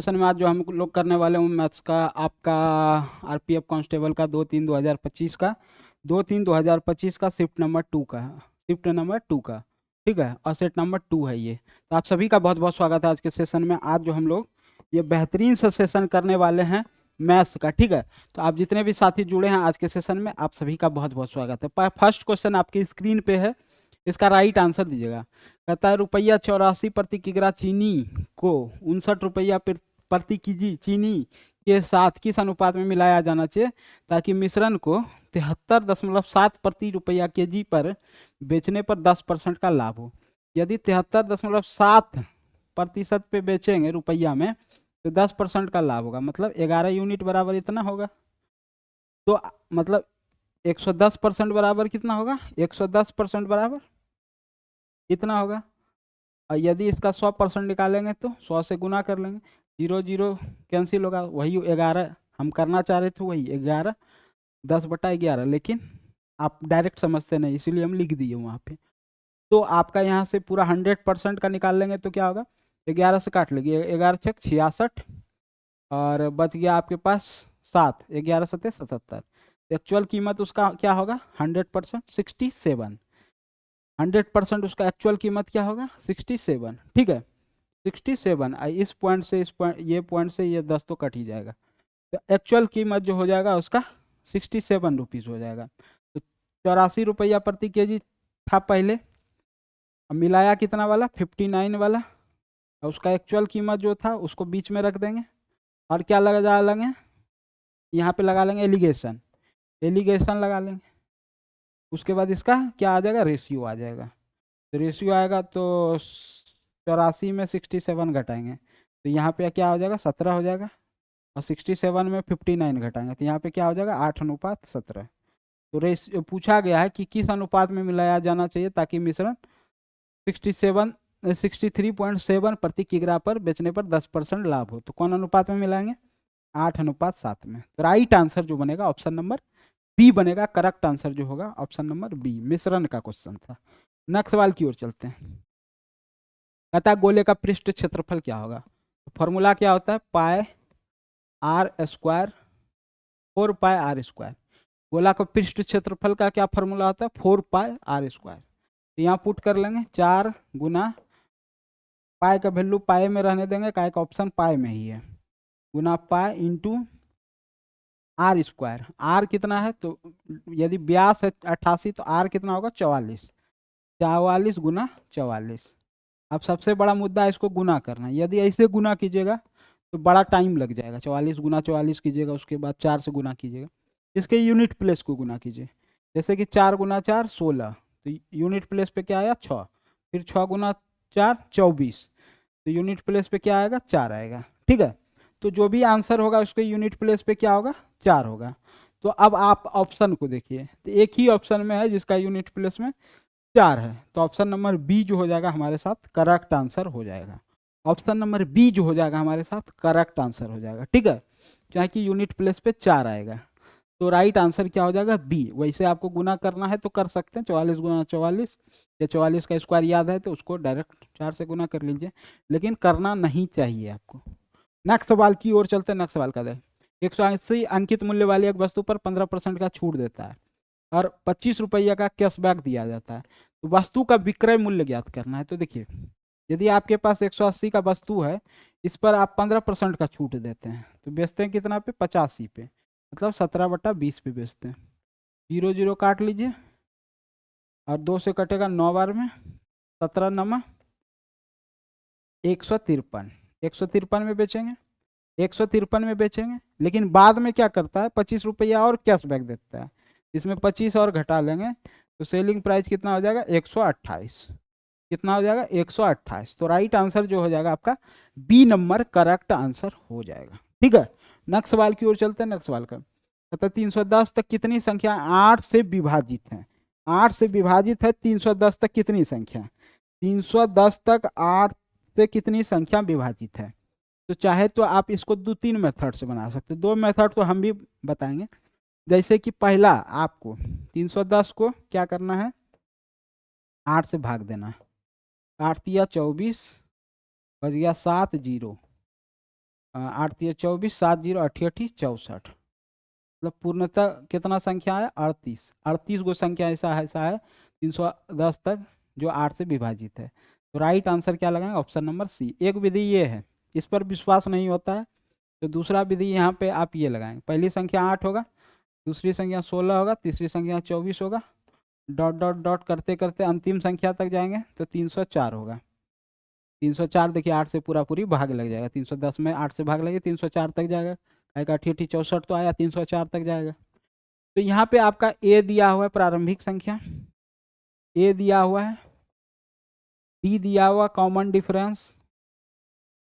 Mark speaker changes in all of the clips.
Speaker 1: Session में आज जो हम लोग करने वाले हैं मैथ्स का आपका आरपीएफ कांस्टेबल का 2-3-2025 का 2-3-2025 का शिफ्ट नंबर 2 का ठीक है, और सेट नंबर 2 है ये। तो आप सभी का बहुत बहुत स्वागत है आज के सेशन में। आज जो हम लोग ये बेहतरीन सा सेशन करने वाले हैं मैथ्स का, ठीक है। तो आप जितने भी साथी जुड़े हैं आज के सेशन में, आप सभी का बहुत बहुत स्वागत है। फर्स्ट क्वेश्चन आपकी स्क्रीन पे है, इसका राइट आंसर दीजिएगा। कहता है ₹84 प्रति किग्रा चीनी को 59 रुपया प्रति केजी चीनी के साथ किस अनुपात में मिलाया जाना चाहिए ताकि मिश्रण को 73.7 प्रति रुपया केजी पर बेचने पर 10% का लाभ हो। यदि 73.7% पे बेचेंगे रुपया में तो 10% का लाभ होगा, मतलब 11 यूनिट बराबर इतना होगा। तो मतलब 110% बराबर कितना होगा, 110% बराबर इतना होगा। और यदि इसका 100% निकालेंगे तो 100 से गुना कर लेंगे, 0 0 कैंसिल होगा, वही 11 हम करना चाह रहे थे, वही 11 10/11, लेकिन आप डायरेक्ट समझते नहीं इसीलिए हम लिख दिए वहाँ पे। तो आपका यहाँ से पूरा 100% का निकाल लेंगे तो क्या होगा, 11 से काट लेंगे, 11 छक 66 और बच गया आपके पास 7, 11 सत्ते 77। एक्चुअल कीमत उसका क्या होगा, 100% 67, 100% उसका एक्चुअल कीमत क्या होगा 67, ठीक है 67। इस पॉइंट से इस पॉइंट, ये पॉइंट से ये 10 तो कट ही जाएगा, तो एक्चुअल कीमत जो हो जाएगा उसका 67 रुपीज़ हो जाएगा। तो 84 रुपया प्रति केजी था पहले, अब मिलाया कितना वाला 59 वाला, और उसका एक्चुअल कीमत जो था उसको बीच में रख देंगे और क्या लगा लेंगे, यहाँ पे लगा लेंगे एलिगेशन, एलिगेशन लगा लेंगे। उसके बाद इसका क्या आ जाएगा, रेशियो आ जाएगा। तो रेशियो आएगा तो 84 में 67 घटाएंगे तो यहाँ पे क्या हो जाएगा 17 हो जाएगा, और 67 में 59 घटाएंगे तो यहाँ पे क्या हो जाएगा 8:17। तो रेशियो पूछा गया है कि किस अनुपात में मिलाया जाना चाहिए ताकि मिश्रण 63.7 प्रति किग्रा पर बेचने पर 10% लाभ हो। तो कौन अनुपात में मिलाएंगे, 8:7 में। तो राइट आंसर जो बनेगा ऑप्शन नंबर बी बनेगा। करेक्ट आंसर जो होगा ऑप्शन नंबर बी, मिश्रण का क्वेश्चन था। नेक्स्ट सवाल की ओर चलते हैं। कहता है गोले का पृष्ठ क्षेत्रफल क्या होगा। तो फॉर्मूला क्या होता है, पाई आर स्क्वायर 4πr²। गोला का पृष्ठ क्षेत्रफल का क्या फॉर्मूला होता है, 4πr²। तो यहाँ पुट कर लेंगे 4 गुना पाई का वैल्यू पाई में रहने देंगे, काय का ऑप्शन पाई में ही है, गुना पाई इंटू r²। आर कितना है, तो यदि व्यास है 88 तो आर कितना होगा 44, 44 गुना 44। अब सबसे बड़ा मुद्दा है इसको गुना करना। यदि ऐसे गुना कीजिएगा तो बड़ा टाइम लग जाएगा, 44 गुना 44 कीजिएगा, उसके बाद 4 से गुना कीजिएगा। इसके यूनिट प्लेस को गुना कीजिए, जैसे कि 4 गुना 4 16, तो यूनिट प्लेस पे क्या आया 6, फिर 6 गुना 4 24, तो यूनिट प्लेस पे क्या आएगा 4 आएगा, ठीक है। तो जो भी आंसर होगा उसके यूनिट प्लेस पे क्या होगा 4 होगा। तो अब आप ऑप्शन को देखिए, तो एक ही ऑप्शन में है जिसका यूनिट प्लेस में 4 है, तो ऑप्शन नंबर बी जो हो जाएगा हमारे साथ करेक्ट आंसर हो जाएगा। ऑप्शन नंबर बी जो हो जाएगा हमारे साथ करेक्ट आंसर हो जाएगा, ठीक है, क्या कि यूनिट प्लेस पे 4 आएगा। तो राइट आंसर क्या हो जाएगा बी। वैसे आपको गुना करना है तो कर सकते हैं, 44 गुना 44, या 44 का स्क्वायर याद है तो उसको डायरेक्ट 4 से गुना कर लीजिए, लेकिन करना नहीं चाहिए आपको। नेक्स्ट सवाल की ओर चलते हैं। नेक्स्ट सवाल का है 180 अंकित मूल्य वाली एक वस्तु पर 15% का छूट देता है और 25 रुपया का कैशबैक दिया जाता है। तो वस्तु का विक्रय मूल्य ज्ञात करना है। तो देखिए, यदि आपके पास 180 का वस्तु है, इस पर आप 15% का छूट देते हैं, तो बेचते हैं कितना पे 85 पे, मतलब 17/20 पे बेचते हैं। 0 0 काट लीजिए और 2 से कटेगा 9 बार में, 17 नमा 153, 153 में बेचेंगे, 153 में बेचेंगे। लेकिन बाद में क्या करता है 25 रुपया और कैशबैक देता है, इसमें 25 और घटा लेंगे तो सेलिंग प्राइस कितना हो जाएगा 128, कितना हो जाएगा 128। तो राइट आंसर जो हो जाएगा आपका बी नंबर करेक्ट आंसर हो जाएगा, ठीक है। नेक्स्ट सवाल की ओर चलते हैं। नेक्स्ट सवाल का मतलब 310 तक कितनी संख्या 8 से विभाजित है, 8 से विभाजित है 310 तक कितनी संख्या, 310 तक 8 से कितनी संख्या विभाजित है। तो चाहे तो आप इसको 2-3 मेथड से बना सकते हैं, 2 मेथड तो हम भी बताएंगे। जैसे कि पहला, आपको 310 को क्या करना है 8 से भाग देना है, 8 तिया 24, बच गया 7 0, 8 3 24, 7 0 8 8 64, मतलब पूर्णतः कितना संख्या है 38। 38 गो संख्या ऐसा है 310 तक जो 8 से विभाजित है। तो राइट आंसर क्या लगाएंगे? Option number C. एक विधि ये है, इस पर विश्वास नहीं होता है तो दूसरा विधि यहाँ पे आप ये लगाएंगे। पहली संख्या 8 होगा, दूसरी संख्या 16 होगा, तीसरी संख्या 24 होगा, डॉट डॉट डॉट करते करते अंतिम संख्या तक जाएंगे तो 304 होगा। 304 देखिए 8 से पूरा पूरी भाग लग जाएगा, 310 में 8 से भाग लगे 304 तक जाएगा। एक 8 8 64 तो आया, 304 तक जाएगा। तो यहाँ पे आपका ए दिया हुआ है प्रारंभिक संख्या, ए दिया हुआ है, डी दिया हुआ कॉमन डिफरेंस,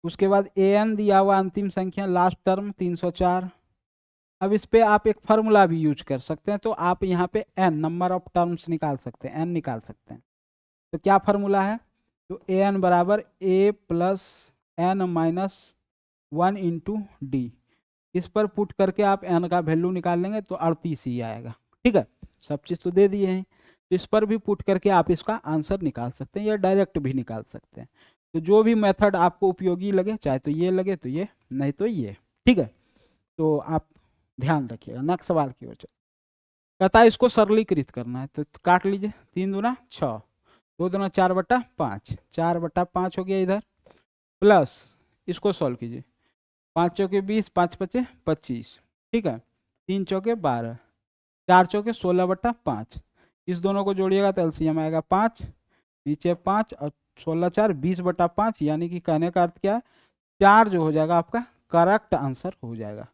Speaker 1: उसके बाद ए एन दिया हुआ अंतिम संख्या लास्ट टर्म 304। अब इस पे आप एक फार्मूला भी यूज कर सकते हैं, तो आप यहाँ पे एन नंबर ऑफ टर्म्स निकाल सकते हैं, एन निकाल सकते हैं। तो क्या फार्मूला है? तो ए एन बराबर a plus n minus 1 into d. इस पर पुट करके आप एन का वैल्यू निकाल लेंगे तो 38 ही आएगा। ठीक है, सब चीज़ तो दे दिए हैं, तो इस पर भी पुट करके आप इसका आंसर निकाल सकते हैं या डायरेक्ट भी निकाल सकते हैं। तो जो भी मेथड आपको उपयोगी लगे, चाहे तो ये लगे तो ये, नहीं तो ये। ठीक है, तो आप ध्यान रखिएगा। नेक्स्ट सवाल की ओर चलो। कहता है इसको सरलीकृत करना है, तो काट लीजिए। 3 दूना 6, 2 दूना 4/5, 4/5 हो गया इधर, प्लस इसको सॉल्व कीजिए। 5 चौके 20, 5 पचे 25, ठीक है। 3 चौके 12, 4 चौके 16/5। इस दोनों को जोड़िएगा तो एलसीएम आएगा 5, नीचे 5 और 16 4 20/5, यानी कि कहने का अर्थ क्या है? 4 जो हो जाएगा आपका करेक्ट आंसर हो जाएगा।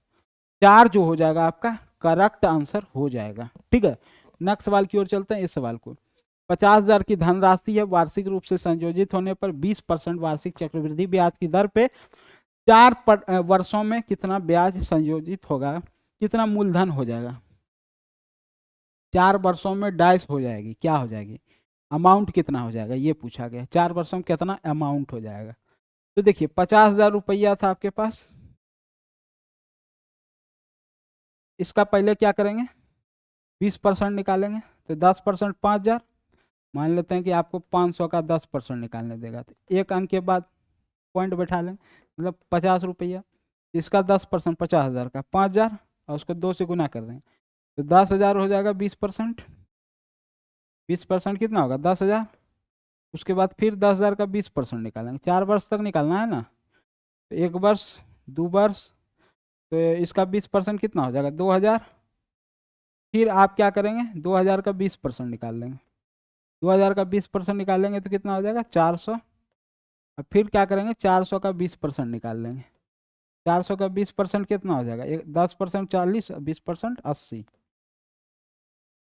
Speaker 1: 4 जो हो जाएगा आपका करेक्ट आंसर हो जाएगा। ठीक है, नेक्स्ट सवाल की ओर चलते हैं। इस सवाल को 50,000 की धनराशि है, वार्षिक रूप से संयोजित होने पर 20% वार्षिक चक्रवृद्धि ब्याज की दर पे 4 वर्षों में कितना ब्याज संयोजित होगा, कितना मूलधन हो जाएगा? 4 वर्षों में डाइस हो जाएगी, क्या हो जाएगी? अमाउंट कितना हो जाएगा ये पूछा गया। 4 वर्षों में कितना अमाउंट हो जाएगा? तो देखिए 50,000 रुपया था आपके पास, इसका पहले क्या करेंगे? 20% निकालेंगे, तो 10% 5,000। मान लेते हैं कि आपको 500 का 10% निकालने देगा, तो एक अंक के बाद पॉइंट बैठा लें, मतलब 50 रुपया। इसका 10% 50,000 का 5,000, और उसको 2 से गुना कर देंगे तो 10,000 हो जाएगा। 20% 20% कितना होगा? 10,000। उसके बाद फिर 10,000 का 20% निकालेंगे। 4 वर्ष तक निकालना है ना, तो 1 वर्ष 2 वर्ष, तो इसका 20% कितना हो जाएगा? 2,000। फिर आप क्या करेंगे? 2,000 का 20% निकाल लेंगे। 2,000 का 20% निकालेंगे तो कितना हो जाएगा? 400। अब फिर क्या करेंगे? 400 का 20% निकाल लेंगे। 400 का 20% कितना हो जाएगा? 10% 40, 20% 80।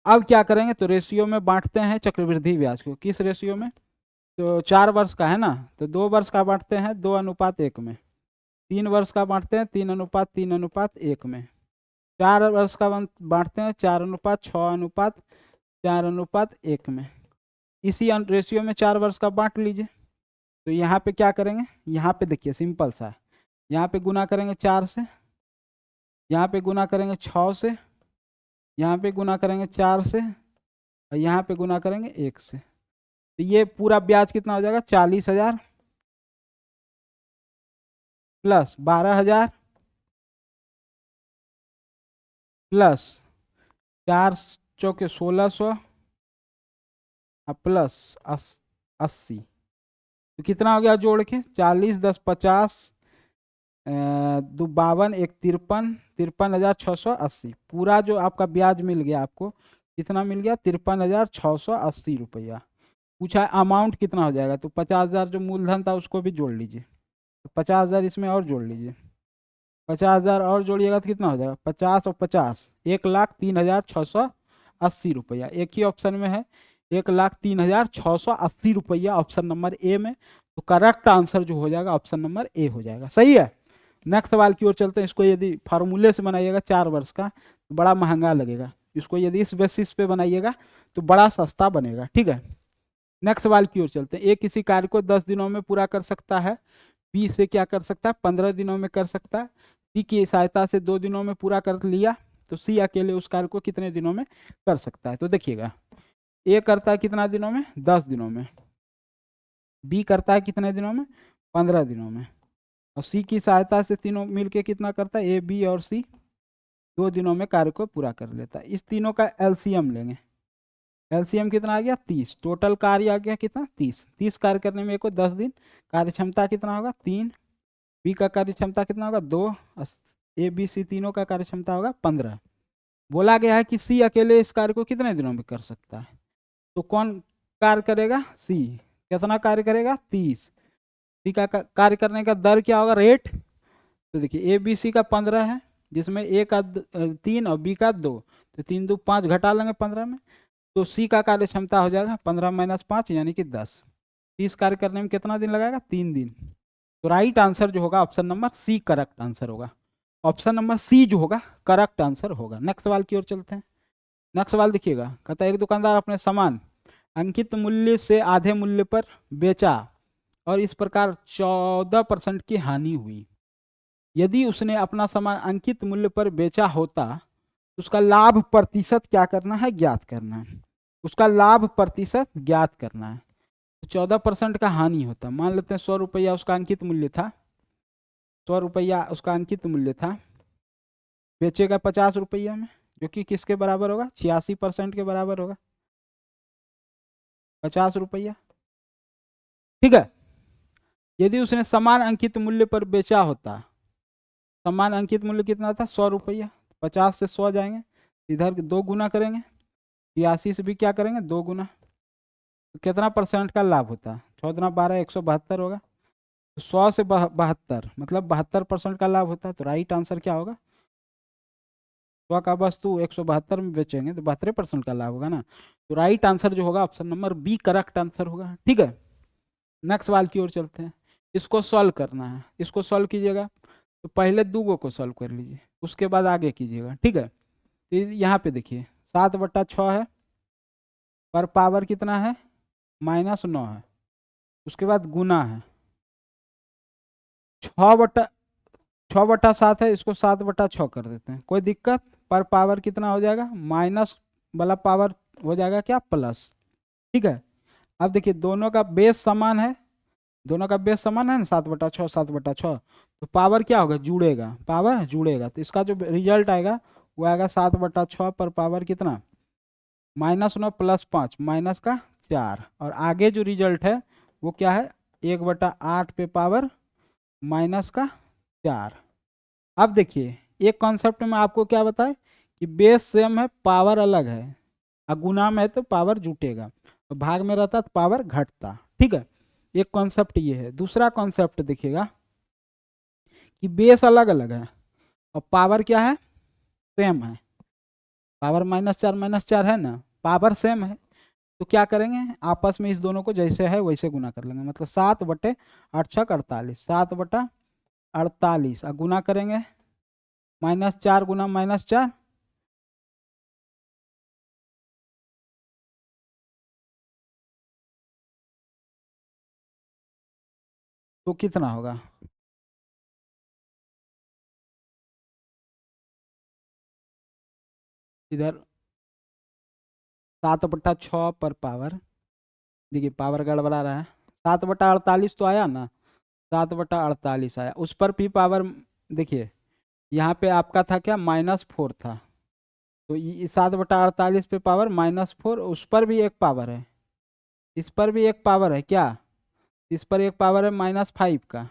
Speaker 1: अब क्या करेंगे? तो रेशियो में बांटते हैं चक्रवृद्धि ब्याज को। किस रेशियो में? तो 4 वर्ष का है ना, तो 2 वर्ष का बांटते हैं 2:1 में। 3 वर्ष का बांटते हैं 3:3:1 में। 4 वर्ष का बांटते हैं 4:6:4:1 में। इसी रेशियो में 4 वर्ष का बांट लीजिए। तो यहाँ पे क्या करेंगे? यहाँ पे देखिए सिंपल सा है, यहाँ पे गुना करेंगे 4 से, यहाँ पे गुना करेंगे 6 से, यहाँ पे गुना करेंगे 4 से, और यहाँ पे गुना करेंगे 1 से। तो ये पूरा ब्याज कितना हो जाएगा? 40,000 प्लस 12,000 प्लस 4 चौके 1600 प्लस 80। तो कितना हो गया जोड़ के? 40 10 50, 2 52 1 53, 53,680। पूरा जो आपका ब्याज मिल गया आपको, कितना मिल गया? 53,680 रुपया। पूछा अमाउंट कितना हो जाएगा, तो 50,000 जो मूलधन था उसको भी जोड़ लीजिए, तो 50,000 इसमें और जोड़ लीजिए। 50,000 और जोड़िएगा तो कितना हो जाएगा? 50 और 50 1,03,680 रुपया। एक ही ऑप्शन में है, 1,03,680 रुपया ऑप्शन नंबर ए में। तो करेक्ट आंसर जो हो जाएगा ऑप्शन नंबर ए हो जाएगा। सही है। नेक्स्ट सवाल की ओर चलते हैं। इसको यदि फार्मूले से बनाइएगा 4 वर्ष का तो बड़ा महंगा लगेगा, इसको यदि इस बेसिस पे बनाइएगा तो बड़ा सस्ता बनेगा। ठीक है, नेक्स्ट सवाल की ओर चलते हैं। ए किसी कार्य को 10 दिनों में पूरा कर सकता है, बी से क्या कर सकता है? 15 दिनों में कर सकता है, सी की सहायता से 2 दिनों में पूरा कर लिया, तो सी अकेले उस कार्य को कितने दिनों में कर सकता है? तो देखिएगा, ए करता है कितना दिनों में? 10 दिनों में। बी करता है कितने दिनों में? 15 दिनों में। और सी की सहायता से तीनों मिलके कितना करता है, ए बी और सी 2 दिनों में कार्य को पूरा कर लेता है। इस तीनों का एलसीएम लेंगे। एलसीएम कितना आ गया 30, टोटल कार्य आ गया कितना 30। 30 कार्य करने में को 10 दिन, कार्य क्षमता कितना होगा 3, बी का कार्य क्षमता कितना होगा 2, ए बी सी तीनों का कार्य क्षमता होगा 15। बोला गया है कि सी अकेले इस कार्य को कितने दिनों में कर सकता है, तो कौन कार्य करेगा, सी। कितना कार्य करेगा 30। सी का कार्य करने का दर क्या होगा, रेट। तो देखिए ए बी सी का 15 है, जिसमें ए का 3 और बी का 2, तो 3 2 5 घटा लेंगे 15 में, तो सी का कार्य क्षमता हो जाएगा 15 - 5 यानी कि 10। 30 कार्य करने में कितना दिन लगाएगा, 3 दिन। तो राइट आंसर जो होगा option number C correct answer होगा। ऑप्शन नंबर सी जो होगा करेक्ट आंसर होगा। नेक्स्ट सवाल की ओर चलते हैं। नेक्स्ट सवाल देखिएगा, कहता है एक दुकानदार अपने सामान अंकित मूल्य से आधे मूल्य पर बेचा और इस प्रकार 14% की हानि हुई। यदि उसने अपना सामान अंकित मूल्य पर बेचा होता तो उसका लाभ प्रतिशत क्या करना है, ज्ञात करना है। उसका लाभ प्रतिशत ज्ञात करना है। तो 14% का हानि होता, मान लेते हैं 100 रुपया उसका अंकित मूल्य था, 100 रुपया उसका अंकित मूल्य था, बेचेगा 50 रुपया में, जो कि किसके बराबर होगा, 86% के बराबर होगा, 50 रुपया। ठीक है। यदि उसने समान अंकित मूल्य पर बेचा होता, समान अंकित मूल्य कितना था 100 रुपया, 50 से 100 जाएंगे, इधर 2 गुना करेंगे, 86 से भी क्या करेंगे 2 गुना, तो कितना परसेंट का लाभ होता है, 14×12 172 होगा। तो 100 से 72 मतलब 72% का लाभ होता है। तो राइट आंसर क्या होगा, 100 का वस्तु 172 में बेचेंगे तो 72% का लाभ होगा ना। तो राइट आंसर जो होगा option number B correct answer होगा। ठीक है। नेक्स्ट सवाल की ओर चलते हैं। इसको सॉल्व करना है, इसको सॉल्व कीजिएगा। तो पहले दूगो को सॉल्व कर लीजिए, उसके बाद आगे कीजिएगा। ठीक है। तो यहाँ पे देखिए 7/6 है, पर पावर कितना है -9 है, उसके बाद गुना है 6/7 है, इसको 7/6 कर देते हैं, कोई दिक्कत। पर पावर कितना हो जाएगा, माइनस वाला पावर हो जाएगा क्या, प्लस। ठीक है। अब देखिए दोनों का बेस समान है, दोनों का बेस समान है ना, 7/6 7/6, तो पावर क्या होगा, जुड़ेगा, पावर जुड़ेगा। तो इसका जो रिजल्ट आएगा वो आएगा 7/6 पर पावर कितना, -9 + 5 -4। और आगे जो रिजल्ट है वो क्या है, 1/8 पे पावर -4। अब देखिए एक कॉन्सेप्ट में आपको क्या बताए कि बेस सेम है, पावर अलग है, और गुना में है तो पावर जुटेगा, और भाग में रहता तो पावर घटता। ठीक है। एक कॉन्सेप्ट ये है। दूसरा कॉन्सेप्ट देखिएगा कि बेस अलग अलग है और पावर क्या है, सेम है। पावर -4 है ना, पावर सेम है, तो क्या करेंगे आपस में इस दोनों को जैसे है वैसे गुना कर लेंगे। मतलब 7/8 48, 7/48 और गुना करेंगे -4 गुना -4, तो कितना होगा, इधर 7/6 पर पावर, देखिए पावर गड़बड़ा रहा है, 7/48 तो आया ना, 7/48 आया, उस पर भी पावर देखिए यहाँ पे आपका था क्या, -4 था, तो 7/48 पे पावर -4, उस पर भी एक पावर है, इस पर भी एक पावर है क्या, इस पर एक पावर है -5 का,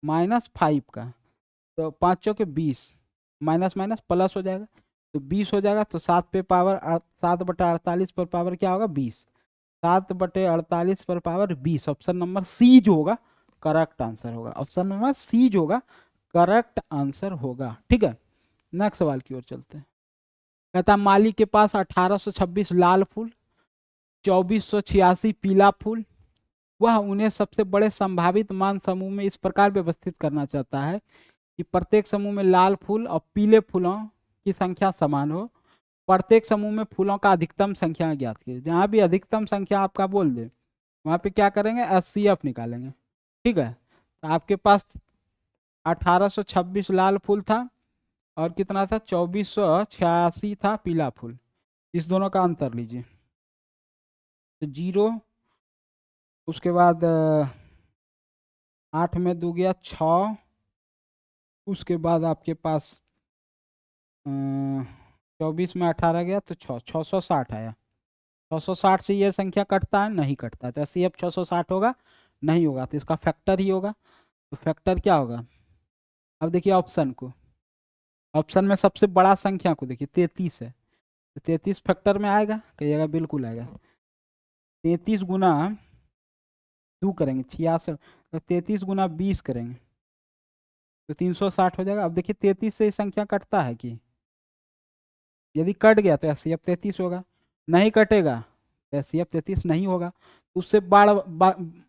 Speaker 1: -5 का, तो 5 चौके 20, माइनस माइनस प्लस हो जाएगा, तो 20 हो जाएगा। तो 7 पे पावर 7/48 पर पावर क्या होगा 20, 7/48 पर पावर 20। ऑप्शन नंबर सी जो होगा करेक्ट आंसर होगा, ऑप्शन नंबर सी जो होगा करेक्ट आंसर होगा। ठीक है। नेक्स्ट सवाल की ओर चलते हैं। कहता माली के पास 1826 लाल फूल, 2486 पीला फूल, वह उन्हें सबसे बड़े संभावित मान समूह में इस प्रकार व्यवस्थित करना चाहता है कि प्रत्येक समूह में लाल फूल और पीले फूलों की संख्या समान हो। प्रत्येक समूह में फूलों का अधिकतम संख्या ज्ञात कीजिए। जहाँ भी अधिकतम संख्या आपका बोल दे वहाँ पे क्या करेंगे, HCF निकालेंगे। ठीक है। तो आपके पास 1826 लाल फूल था और कितना था 2486 था पीला फूल, इस दोनों का अंतर लीजिए। तो 0, उसके बाद 8 में 2 गया 6, उसके बाद आपके पास 24 में 18 गया तो 660 आया। 660 से ये संख्या कटता है? नहीं कटता। तो सी एफ 660 होगा? नहीं होगा, तो इसका फैक्टर ही होगा। तो फैक्टर क्या होगा? अब देखिए ऑप्शन को, ऑप्शन में सबसे बड़ा संख्या को देखिए 33 है, तो 33 फैक्टर में आएगा? कहिएगा बिल्कुल आएगा। 33 गुना 2 करेंगे 66, तो 33 गुना 20 करेंगे तो 360 हो जाएगा। अब देखिए 33 से ये संख्या कटता है कि? यदि कट गया तो सी एफ 33 होगा, नहीं कटेगा तो सी एफ 33 नहीं होगा। उससे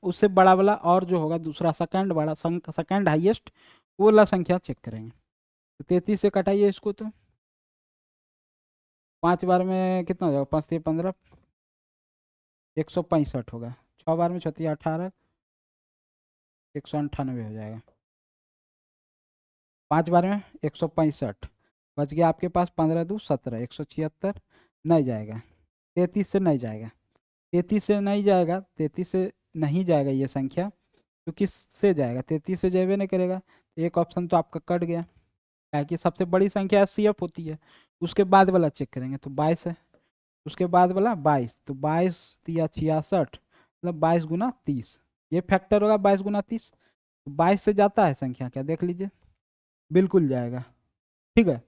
Speaker 1: उससे बड़ा वाला और जो होगा दूसरा सेकंड बड़ा सेकंड हाईएस्ट वो वाला संख्या चेक करेंगे। तो 33 से कटाइए इसको, तो 5 बार में कितना हो जाएगा? 5 से 15, 165 होगा। 6 बार में 36 18, 198 हो जाएगा। 5 बार में 165 बच गया आपके पास, 15 2 17, 176 नहीं जाएगा। 33 से नहीं जाएगा, 33 से नहीं जाएगा, 33 से नहीं जाएगा ये संख्या। तो किस से जाएगा? 33 से जाए नहीं करेगा। एक ऑप्शन तो आपका कट गया, क्या कि सबसे बड़ी संख्या सी एफ होती है। उसके बाद वाला चेक करेंगे तो 22 है, उसके बाद वाला 22, तो 22 या 66 मतलब 22 गुना 30, ये फैक्टर होगा 22 गुना 30। तो 22 से जाता है संख्या क्या? देख लीजिए, बिल्कुल जाएगा। ठीक है,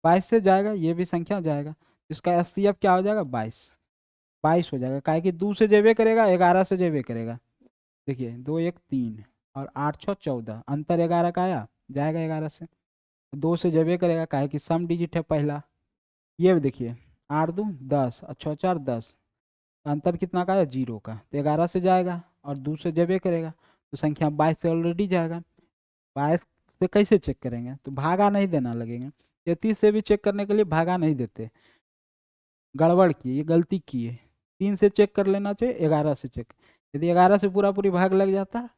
Speaker 1: 22 से जाएगा, ये भी संख्या जाएगा। इसका एस सी एफ क्या हो जाएगा? 22, 22 हो जाएगा। काहे कि 2 से जेबे करेगा, 11 से जेबे करेगा। देखिए 2 1 3 और 8 6 14, अंतर 11 का आया, जाएगा 11 से। 2 से जेबे करेगा, काहे कि सम डिजिट है पहला। ये भी देखिए 8 2 10 और 6 4 10, अंतर कितना का है? 0 का, तो 11 से जाएगा और 2 से जेबे करेगा, तो संख्या 22 से ऑलरेडी जाएगा। 22 से कैसे चेक करेंगे? तो भागा नहीं देना लगेंगे। 33 से भी चेक करने के लिए भागा नहीं देते, गड़बड़ की, ये गलती की है। 3 से चेक कर लेना चाहिए, 11 से चेक। यदि 11 से पूरा पूरी भाग लग जाता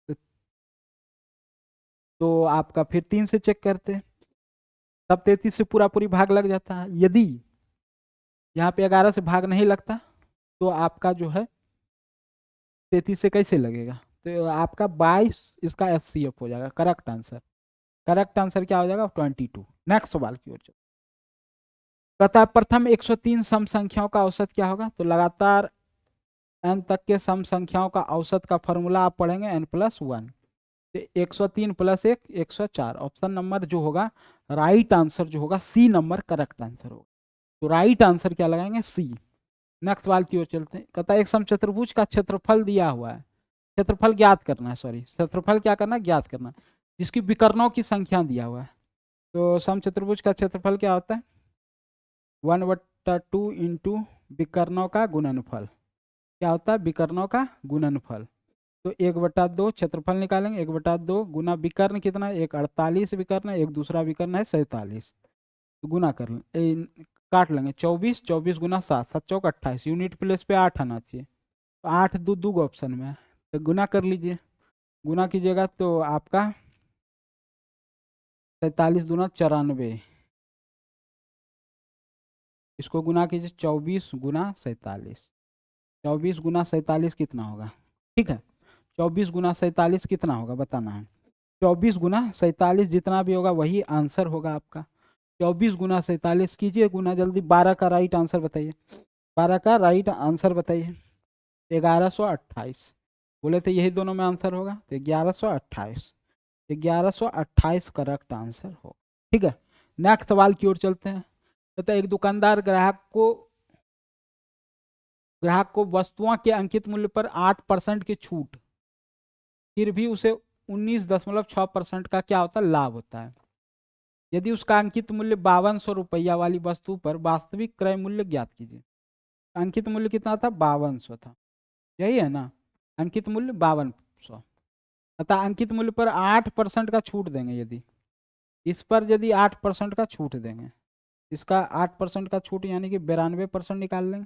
Speaker 1: तो, तो आपका फिर 3 से चेक करते, तब 33 से पूरा पूरी भाग लग जाता है। यदि यहाँ पे 11 से भाग नहीं लगता तो आपका जो है 33 से कैसे लगेगा? तो आपका 22 इसका एफ सी एफ हो जाएगा। करेक्ट आंसर, करेक्ट आंसर क्या हो जाएगा? 22। नेक्स्ट सवाल की ओर चलो। कहता है प्रथम 103 सम संख्याओं का औसत क्या होगा? तो लगातार n तक के सम संख्याओं का औसत का फॉर्मूला आप पढ़ेंगे n+1। तो 103 + 1 104, ऑप्शन नंबर जो होगा राइट आंसर जो होगा सी नंबर करेक्ट आंसर होगा। तो राइट आंसर क्या लगाएंगे? सी। नेक्स्ट सवाल की ओर चलते हैं। कहता है एक समचतुर्भुज का क्षेत्रफल दिया हुआ है, क्षेत्रफल ज्ञात करना है, सॉरी क्षेत्रफल क्या करना है? ज्ञात करना है, जिसकी विकर्णों की संख्या दिया हुआ है। तो समचतुर्भुज का क्षेत्रफल क्या होता है? 1/2 इंटू विकर्णों का गुणनफल। क्या होता है? विकर्णों का गुणनफल। तो 1/2 क्षेत्रफल निकालेंगे, 1/2 गुना विकर्ण कितना है? एक 48 विकर्ण है, एक दूसरा विकर्ण है 47, तो गुना कर काट लेंगे 24, 24 गुना 7, 7 चौक 28, यूनिट प्लेस पे 8 आना चाहिए। तो 8 दो दो ऑप्शन में है, तो गुना कर लीजिए। गुना कीजिएगा तो आपका 47 दूना 94, इसको गुना कीजिए 24 गुना 47, 24 गुना 47 कितना होगा? ठीक है, 24 गुना 47 कितना होगा बताना है। 24 गुना 47 जितना भी होगा वही आंसर होगा आपका। 24 गुना 47 कीजिए गुना जल्दी, 12 का राइट आंसर बताइए, 12 का राइट आंसर बताइए। 1128 बोले थे, यही दोनों में आंसर होगा, तो 1128, 1128 करेक्ट आंसर हो। ठीक है, नेक्स्ट सवाल की ओर चलते हैं। तो एक दुकानदार ग्राहक को वस्तुओं के अंकित मूल्य पर 8% की छूट, फिर भी उसे 19.6% का क्या होता है? लाभ होता है। यदि उसका अंकित मूल्य 5200 रुपया वाली वस्तु पर वास्तविक क्रय मूल्य ज्ञात कीजिए। अंकित मूल्य कितना था? 5200 था, यही है ना? अंकित मूल्य 5200, अतः अंकित मूल्य पर 8% का छूट देंगे। यदि इस पर यदि 8% का छूट देंगे, इसका 8% का छूट यानी कि 92% निकाल लेंगे,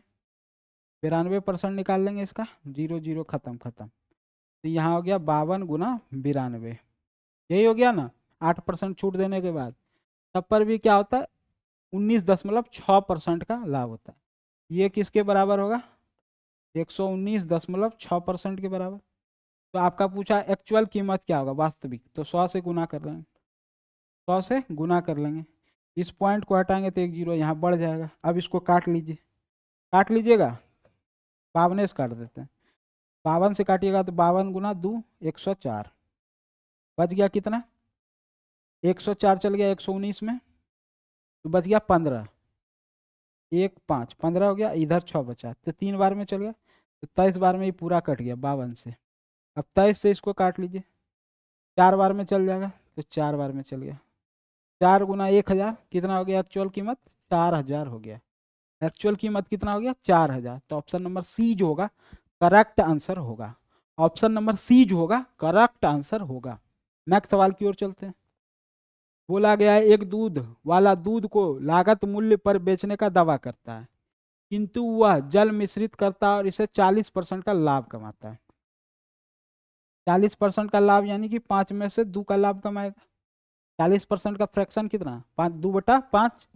Speaker 1: 92% निकाल लेंगे इसका, 0 0 खत्म खत्म। तो यहाँ हो गया 52 गुना 92, यही हो गया ना? 8% छूट देने के बाद तब पर भी क्या होता है? 19.6% का लाभ होता है। ये किसके बराबर होगा? 119.6% के बराबर। तो आपका पूछा एक्चुअल कीमत क्या होगा, वास्तविक, तो 100 से गुना कर लेंगे, 100 से गुना कर लेंगे। इस पॉइंट को हटाएंगे तो एक जीरो यहाँ बढ़ जाएगा। अब इसको काट लीजिए, काट लीजिएगा, 52 से काट देते हैं, 52 से काटिएगा तो 52 गुना 2 104, बच गया कितना, 104 चल गया 119 में, तो बच गया 15, 1 5 15 हो गया, इधर 6 बचा, तो 3 बार में चल गया, तो 23 बार में ये पूरा कट गया 52 से। अब 23 से इसको काट लीजिए, 4 बार में चल जाएगा, तो 4 बार में चल गया, 4 गुना 1000 कितना हो गया, एक्चुअल कीमत 4000 हो गया। एक्चुअल कीमत कितना हो गया, 4000। तो ऑप्शन नंबर सी जो होगा करेक्ट आंसर होगा, ऑप्शन नंबर सी जो होगा करेक्ट आंसर होगा। नेक्स्ट सवाल की ओर चलते हैं। बोला गया है एक दूध वाला दूध को लागत मूल्य पर बेचने का दावा करता है, किंतु वह जल मिश्रित करता है और इसे 40% का लाभ कमाता है। 40% का लाभ यानी कि 5 में से 2 का लाभ कमाएगा। 40% का फ्रैक्शन कितना, 5, 2/5।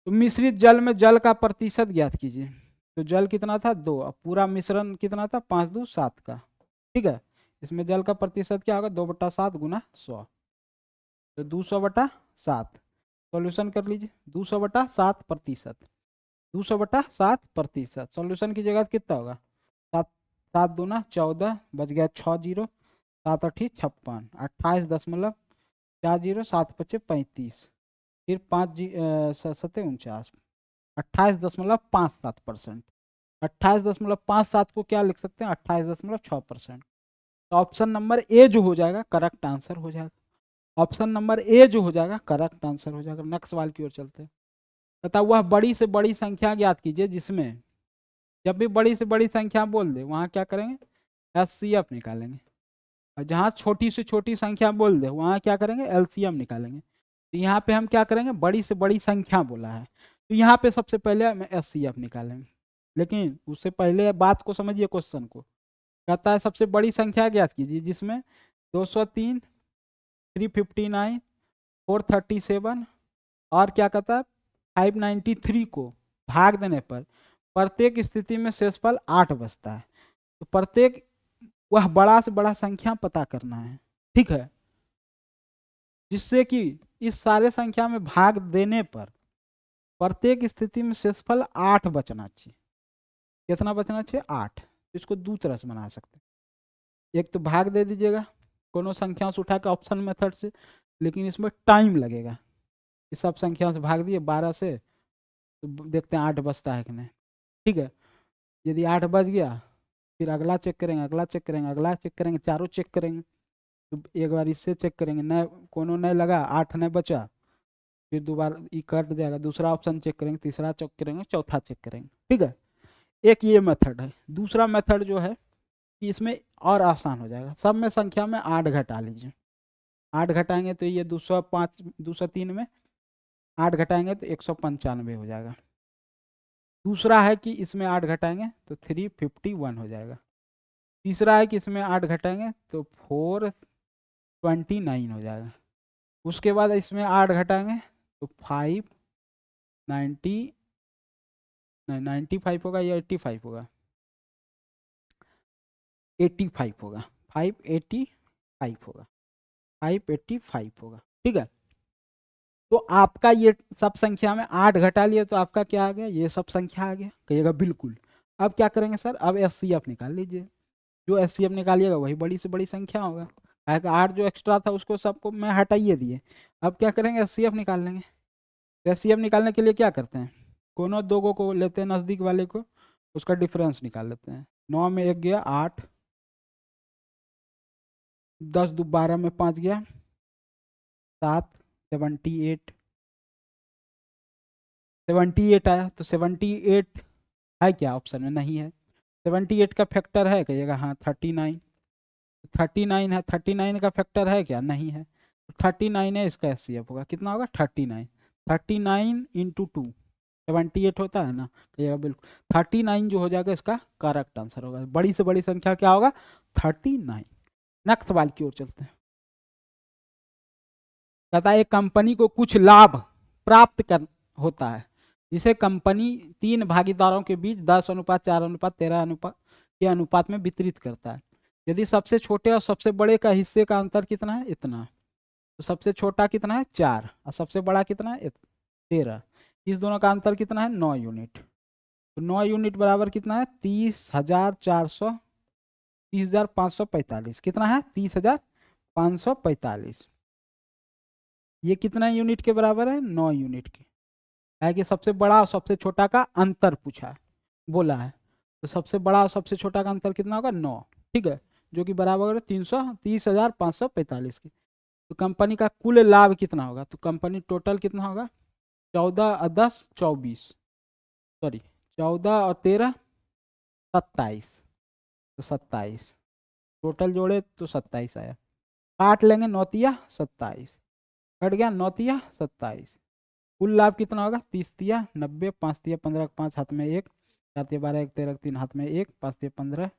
Speaker 1: तो मिश्रित जल में जल का प्रतिशत ज्ञात कीजिए। तो जल कितना था 2, अब पूरा मिश्रण कितना था 5 2 7 का, ठीक है। इसमें जल का प्रतिशत क्या होगा, 2/7 गुना 100, तो 200/7। सॉल्यूशन कर लीजिए, 200/7%, 200/7%। सॉल्यूशन की जगह कितना होगा, 7 7 दूना 14, बच गया 6 जीरो, 7 8 56, 28.40, 7 5 35, फिर 5 7 49, 28.57%। 28.57 को क्या लिख सकते हैं, 28.6%। तो ऑप्शन नंबर ए जो हो जाएगा करेक्ट आंसर हो जाएगा, ऑप्शन नंबर ए जो हो जाएगा करेक्ट आंसर हो जाएगा। नेक्स्ट सवाल की ओर चलते हैं। तथा वह बड़ी से बड़ी संख्या ज्ञात कीजिए जिसमें, जब भी बड़ी से बड़ी संख्या बोल दे वहां क्या करेंगे, एचसीएफ निकालेंगे, और जहां छोटी से छोटी संख्या बोल दे वहां क्या करेंगे, एलसीएम निकालेंगे। तो यहाँ पे हम क्या करेंगे, बड़ी से बड़ी संख्या बोला है तो यहाँ पे सबसे पहले हम एचसीएफ निकालेंगे, लेकिन उससे पहले बात को समझिए, क्वेश्चन को कहता है सबसे बड़ी संख्या ज्ञात कीजिए जिसमें 203, 359, 437 और क्या कहता है 593 को भाग देने पर प्रत्येक स्थिति में शेषफल 8 बचता है। तो प्रत्येक वह बड़ा से बड़ा संख्या पता करना है, ठीक है, जिससे कि इस सारे संख्या में भाग देने पर प्रत्येक स्थिति में शेषफल 8 बचना चाहिए। कितना बचना चाहिए, 8। तो इसको दो तरह से बना सकते हैं, एक तो भाग दे दीजिएगा कोनो संख्याओं से उठा के ऑप्शन मेथड से, लेकिन इसमें टाइम लगेगा। इस सब संख्याओं से भाग दिए 12 से, तो देखते हैं 8 बचता है कि नहीं, ठीक है। यदि 8 बच गया फिर अगला चेक करेंगे, अगला चेक करेंगे, अगला चेक करेंगे, चारों चेक करेंगे। तो एक बार इससे चेक करेंगे, नए कोनो नहीं लगा, 8 नहीं बचा, फिर दोबारा ये कट जाएगा, दूसरा ऑप्शन चेक करेंगे, तीसरा चेक करेंगे, चौथा चेक करेंगे, ठीक है। एक ये मेथड है। दूसरा मेथड जो है कि इसमें और आसान हो जाएगा, सब में संख्या में 8 घटा लीजिए, 8 घटाएंगे तो ये 205 203 में 8 घटाएंगे तो 195 हो जाएगा। दूसरा है कि इसमें 8 घटाएंगे तो 351 हो जाएगा। तीसरा है कि इसमें 8 घटाएंगे तो 429 हो जाएगा। उसके बाद इसमें 8 घटाएंगे तो 95 होगा या 85 होगा, 85 होगा, 585 होगा, 585 होगा, ठीक है। तो आपका ये सब संख्या में 8 घटा लिए तो आपका क्या आ गया, ये सब संख्या आ गया, कहिएगा बिल्कुल। अब क्या करेंगे सर, अब एचसीएफ निकाल लीजिए, जो एचसीएफ निकालिएगा वही बड़ी से बड़ी संख्या होगा। 8 जो एक्स्ट्रा था उसको सबको मैं हटाइए दिए। अब क्या करेंगे, एचसीएफ निकाल लेंगे। एचसीएफ निकालने के लिए क्या करते हैं, कोनो दो को लेते हैं, नज़दीक वाले को, उसका डिफरेंस निकाल लेते हैं। 9 में 1 गया 8, 10 2 12 में 5 गया 7, 78, 78 आया। तो 78 है क्या, ऑप्शन में नहीं है। 78 का फैक्टर है कहिएगा, हाँ 39, 39 है, 39 का फैक्टर है क्या, नहीं है। 39 है, इसका एचसीएफ होगा, कितना होगा 39, 39 इंटू 2 78 होता है ना, कहिएगा बिल्कुल 39 जो हो जाएगा इसका करेक्ट आंसर होगा। बड़ी से बड़ी संख्या क्या होगा, 39। नेक्स्ट सवाल की ओर चलते हैं। कहता है एक कंपनी को कुछ लाभ प्राप्त कर होता है जिसे कंपनी 3 भागीदारों के बीच 10:4:13 के अनुपात में वितरित करता है। यदि सबसे छोटे और सबसे बड़े का हिस्से का अंतर कितना है, इतना, तो सबसे छोटा कितना है 4 और सबसे बड़ा कितना है 13, इस दोनों का अंतर कितना है 9 यूनिट। तो 9 यूनिट बराबर कितना है 30,545, कितना है 30,545। ये कितना यूनिट के बराबर है 9 यूनिट के, है कि सबसे बड़ा और सबसे छोटा का अंतर पूछा है, बोला है। तो सबसे बड़ा और सबसे छोटा का अंतर कितना होगा 9, ठीक है, जो कि बराबर है 330,545 की। तो कंपनी का कुल लाभ कितना होगा, तो कंपनी टोटल कितना होगा 14 और 10 24, सॉरी 14 और 13 27, तो 27 टोटल जोड़े तो 27 आया। काट लेंगे 9 27, कट गया 9 27, कुल लाभ कितना होगा 30 90, 5 15, 5 हाथ में 1, 7 12, 1 13, 3 हाथ में 1, 5 15,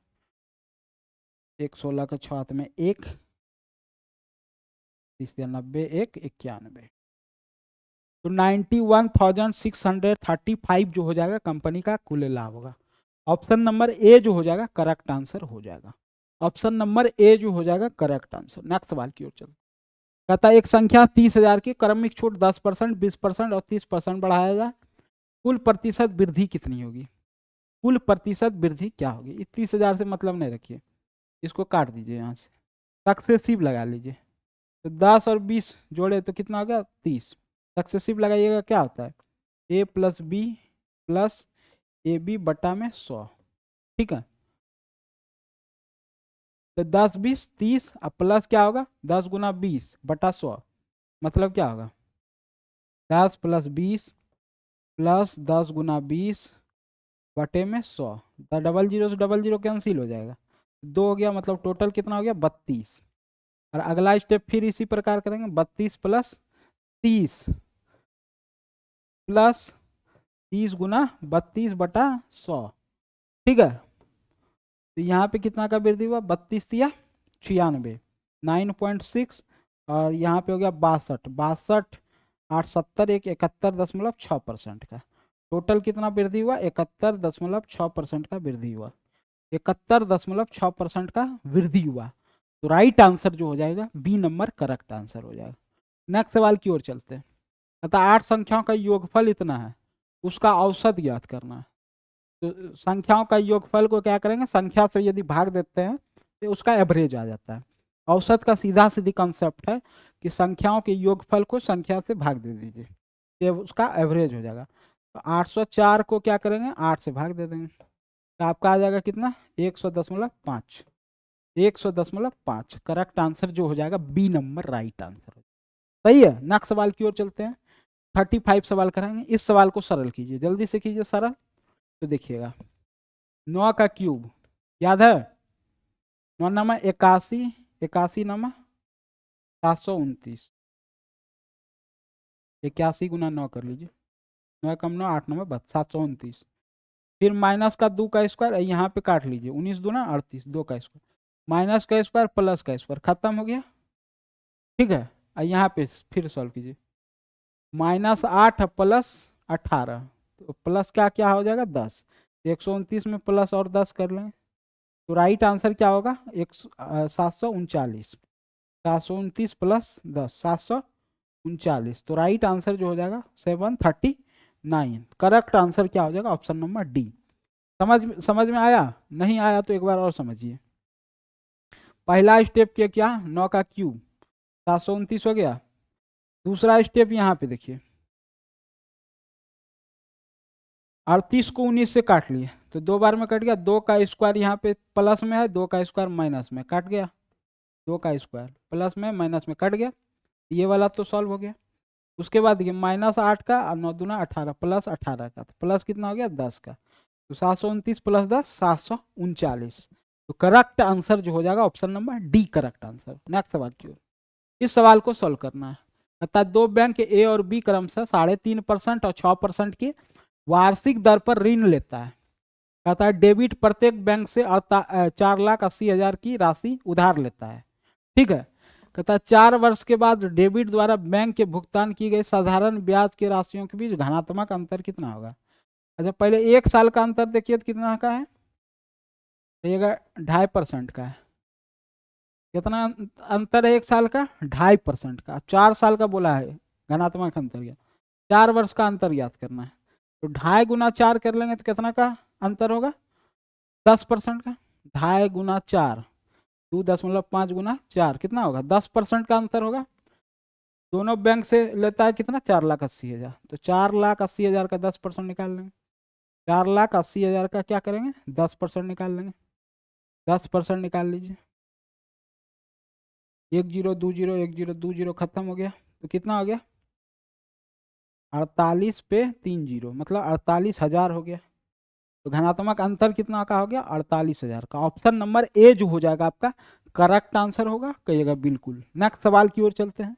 Speaker 1: 1 16 का 6 हाथ में 1, 30 90, 1 91। तो 91,635 जो हो जाएगा कंपनी का कुल लाभ होगा। ऑप्शन नंबर ए जो हो जाएगा करेक्ट आंसर हो जाएगा। ऑप्शन नंबर ए जो हो जाएगा करेक्ट आंसर। नेक्स्ट सवाल की ओर चलते। कहता है एक संख्या 30,000 की क्रमिक छूट 10%, 20% और 30% बढ़ाया जाए, कुल प्रतिशत वृद्धि कितनी होगी। कुल प्रतिशत वृद्धि क्या होगी। 30,000 से मतलब नहीं रखिए, इसको काट दीजिए यहाँ से, सक्सेसिव लगा लीजिए। तो 10 और 20 जोड़े तो कितना हो गया 30, सक्सेसिव लगाइएगा क्या होता है a plus B plus A B बटा में 100, ठीक है। तो 10 20 30 अब प्लस क्या होगा 10 गुना 20 बटा 100, मतलब क्या होगा 10 प्लस 20 प्लस 10 गुना 20 बटे में 100, डबल जीरो से डबल जीरो कैंसिल हो जाएगा, 2 हो गया, मतलब टोटल कितना हो गया 32। और अगला स्टेप फिर इसी प्रकार करेंगे, 32 प्लस 30 प्लस 30 गुना 32 बटा 100, ठीक है। तो यहाँ पे कितना का वृद्धि हुआ 32 या 96, 9.6, और यहाँ पे हो गया 62, 870, एक 71.6% का, टोटल कितना वृद्धि हुआ 71.6% का वृद्धि हुआ, 71.6% का वृद्धि हुआ। तो राइट आंसर जो हो जाएगा बी नंबर करेक्ट आंसर हो जाएगा। नेक्स्ट सवाल की ओर चलते हैं। अतः 8 संख्याओं का योगफल इतना है, उसका औसत ज्ञात करना है। तो संख्याओं का योगफल को क्या करेंगे, संख्या से यदि भाग देते हैं तो उसका एवरेज आ जाता है। औसत का सीधा सीधी कंसेप्ट है कि संख्याओं के योगफल को संख्या से भाग दे दीजिए, ये उसका एवरेज हो जाएगा। तो 804 को क्या करेंगे 8 से भाग दे देंगे, तो आपका आ जाएगा कितना 110.5, 110.5 करेक्ट आंसर जो हो जाएगा बी नंबर राइट आंसर। सही है। नेक्स्ट सवाल की ओर चलते हैं। 35 सवाल कराएंगे, इस सवाल को सरल कीजिए, जल्दी से कीजिए सरल। तो देखिएगा 9 का क्यूब याद है, 9 नमा 81, 81 नमा 729, 81 गुना 9 कर लीजिए, 9 कम 9 8 नंबर 729, फिर माइनस का 2 का स्क्वायर यहाँ पे काट लीजिए, 19 दूना 38, 2 का स्क्वायर माइनस का स्क्वायर प्लस का स्क्वायर खत्म हो गया, ठीक है। यहाँ पे फिर सॉल्व कीजिए, -8 प्लस 18, तो प्लस क्या क्या हो जाएगा 10, 129 में प्लस और 10 कर लें, तो राइट आंसर क्या होगा 739, 729 प्लस 10 739, तो राइट आंसर जो हो जाएगा 739। करेक्ट आंसर क्या हो जाएगा ऑप्शन नंबर डी। समझ में आया, नहीं आया तो एक बार और समझिए। पहला स्टेप क्या 9 का क्यूब 729 हो गया, दूसरा स्टेप यहाँ पे देखिए 38 को 19 से काट लिए, तो 2 बार में कट गया, 2 का स्क्वायर यहाँ पे प्लस में है, 2 का स्क्वायर माइनस में कट गया, 2 का स्क्वायर प्लस में माइनस में कट गया, ये वाला तो सॉल्व हो गया। उसके बाद देखिए -8 का और 9 दूना 18 प्लस 18 का, तो प्लस कितना हो गया 10 का, तो 729 प्लस 10 739, तो करेक्ट आंसर जो हो जाएगा option number D correct answer. Next सवाल की ओर, इस सवाल को सॉल्व करना है। अर्थात दो बैंक ए और बी क्रमशः 3.5% और 6% की वार्षिक दर पर ऋण लेता है। कहता है डेबिट प्रत्येक बैंक से 4,80,000 की राशि उधार लेता है, ठीक है। कहता है 4 वर्ष के बाद डेबिट द्वारा बैंक के भुगतान की गई साधारण ब्याज की राशियों के बीच धनात्मक अंतर कितना होगा। अच्छा पहले 1 साल का अंतर देखिए तो कितना का है, 2.5% का है, कितना अंतर है एक साल का? 2.5% का। 4 साल का बोला है, घनात्मक अंतर ज्ञात, 4 वर्ष का अंतर ज्ञात करना है। तो 2.5 गुना 4 कर लेंगे तो कितना का अंतर होगा? 10% का। 2.5 गुना 4, 2.5 गुना 4 कितना होगा? 10% का अंतर होगा। दोनों बैंक से लेता है कितना? 4,80,000। तो 4,80,000 का 10% निकाल लेंगे। 4,80,000 का क्या करेंगे? 10% निकाल लेंगे। 10% निकाल लीजिए। 1,020, 1,020 खत्म हो गया, तो कितना हो गया? 48 पे 3 जीरो, मतलब 48,000 हो गया। तो धनात्मक अंतर कितना का हो गया? 48,000 का। ऑप्शन नंबर ए जो हो जाएगा आपका करेक्ट आंसर होगा, कहिएगा बिल्कुल। नेक्स्ट सवाल की ओर चलते हैं।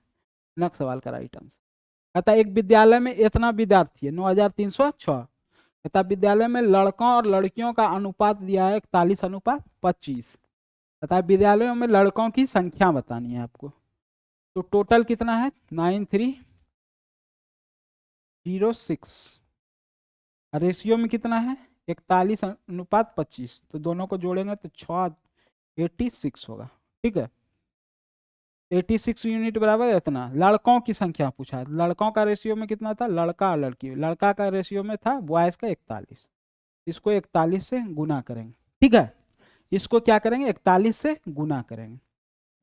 Speaker 1: नेक्स्ट सवाल का राइट आंसर कहता है एक विद्यालय में इतना विद्यार्थी है, 9,306। कहता है विद्यालय में लड़कों और लड़कियों का अनुपात दिया है 41:25। कहता है विद्यालयों में लड़कों की संख्या बतानी है आपको। तो टोटल कितना है? 9306। रेशियो में कितना है? 41:25। तो दोनों को जोड़ेंगे तो 86 होगा। ठीक है, 86 यूनिट बराबर इतना। लड़कों की संख्या पूछा है, लड़कों का रेशियो में कितना था? लड़का और लड़की, लड़का का रेशियो में था बॉयज का 41। इसको 41 से गुना करेंगे। ठीक है, इसको क्या करेंगे? 41 से गुना करेंगे।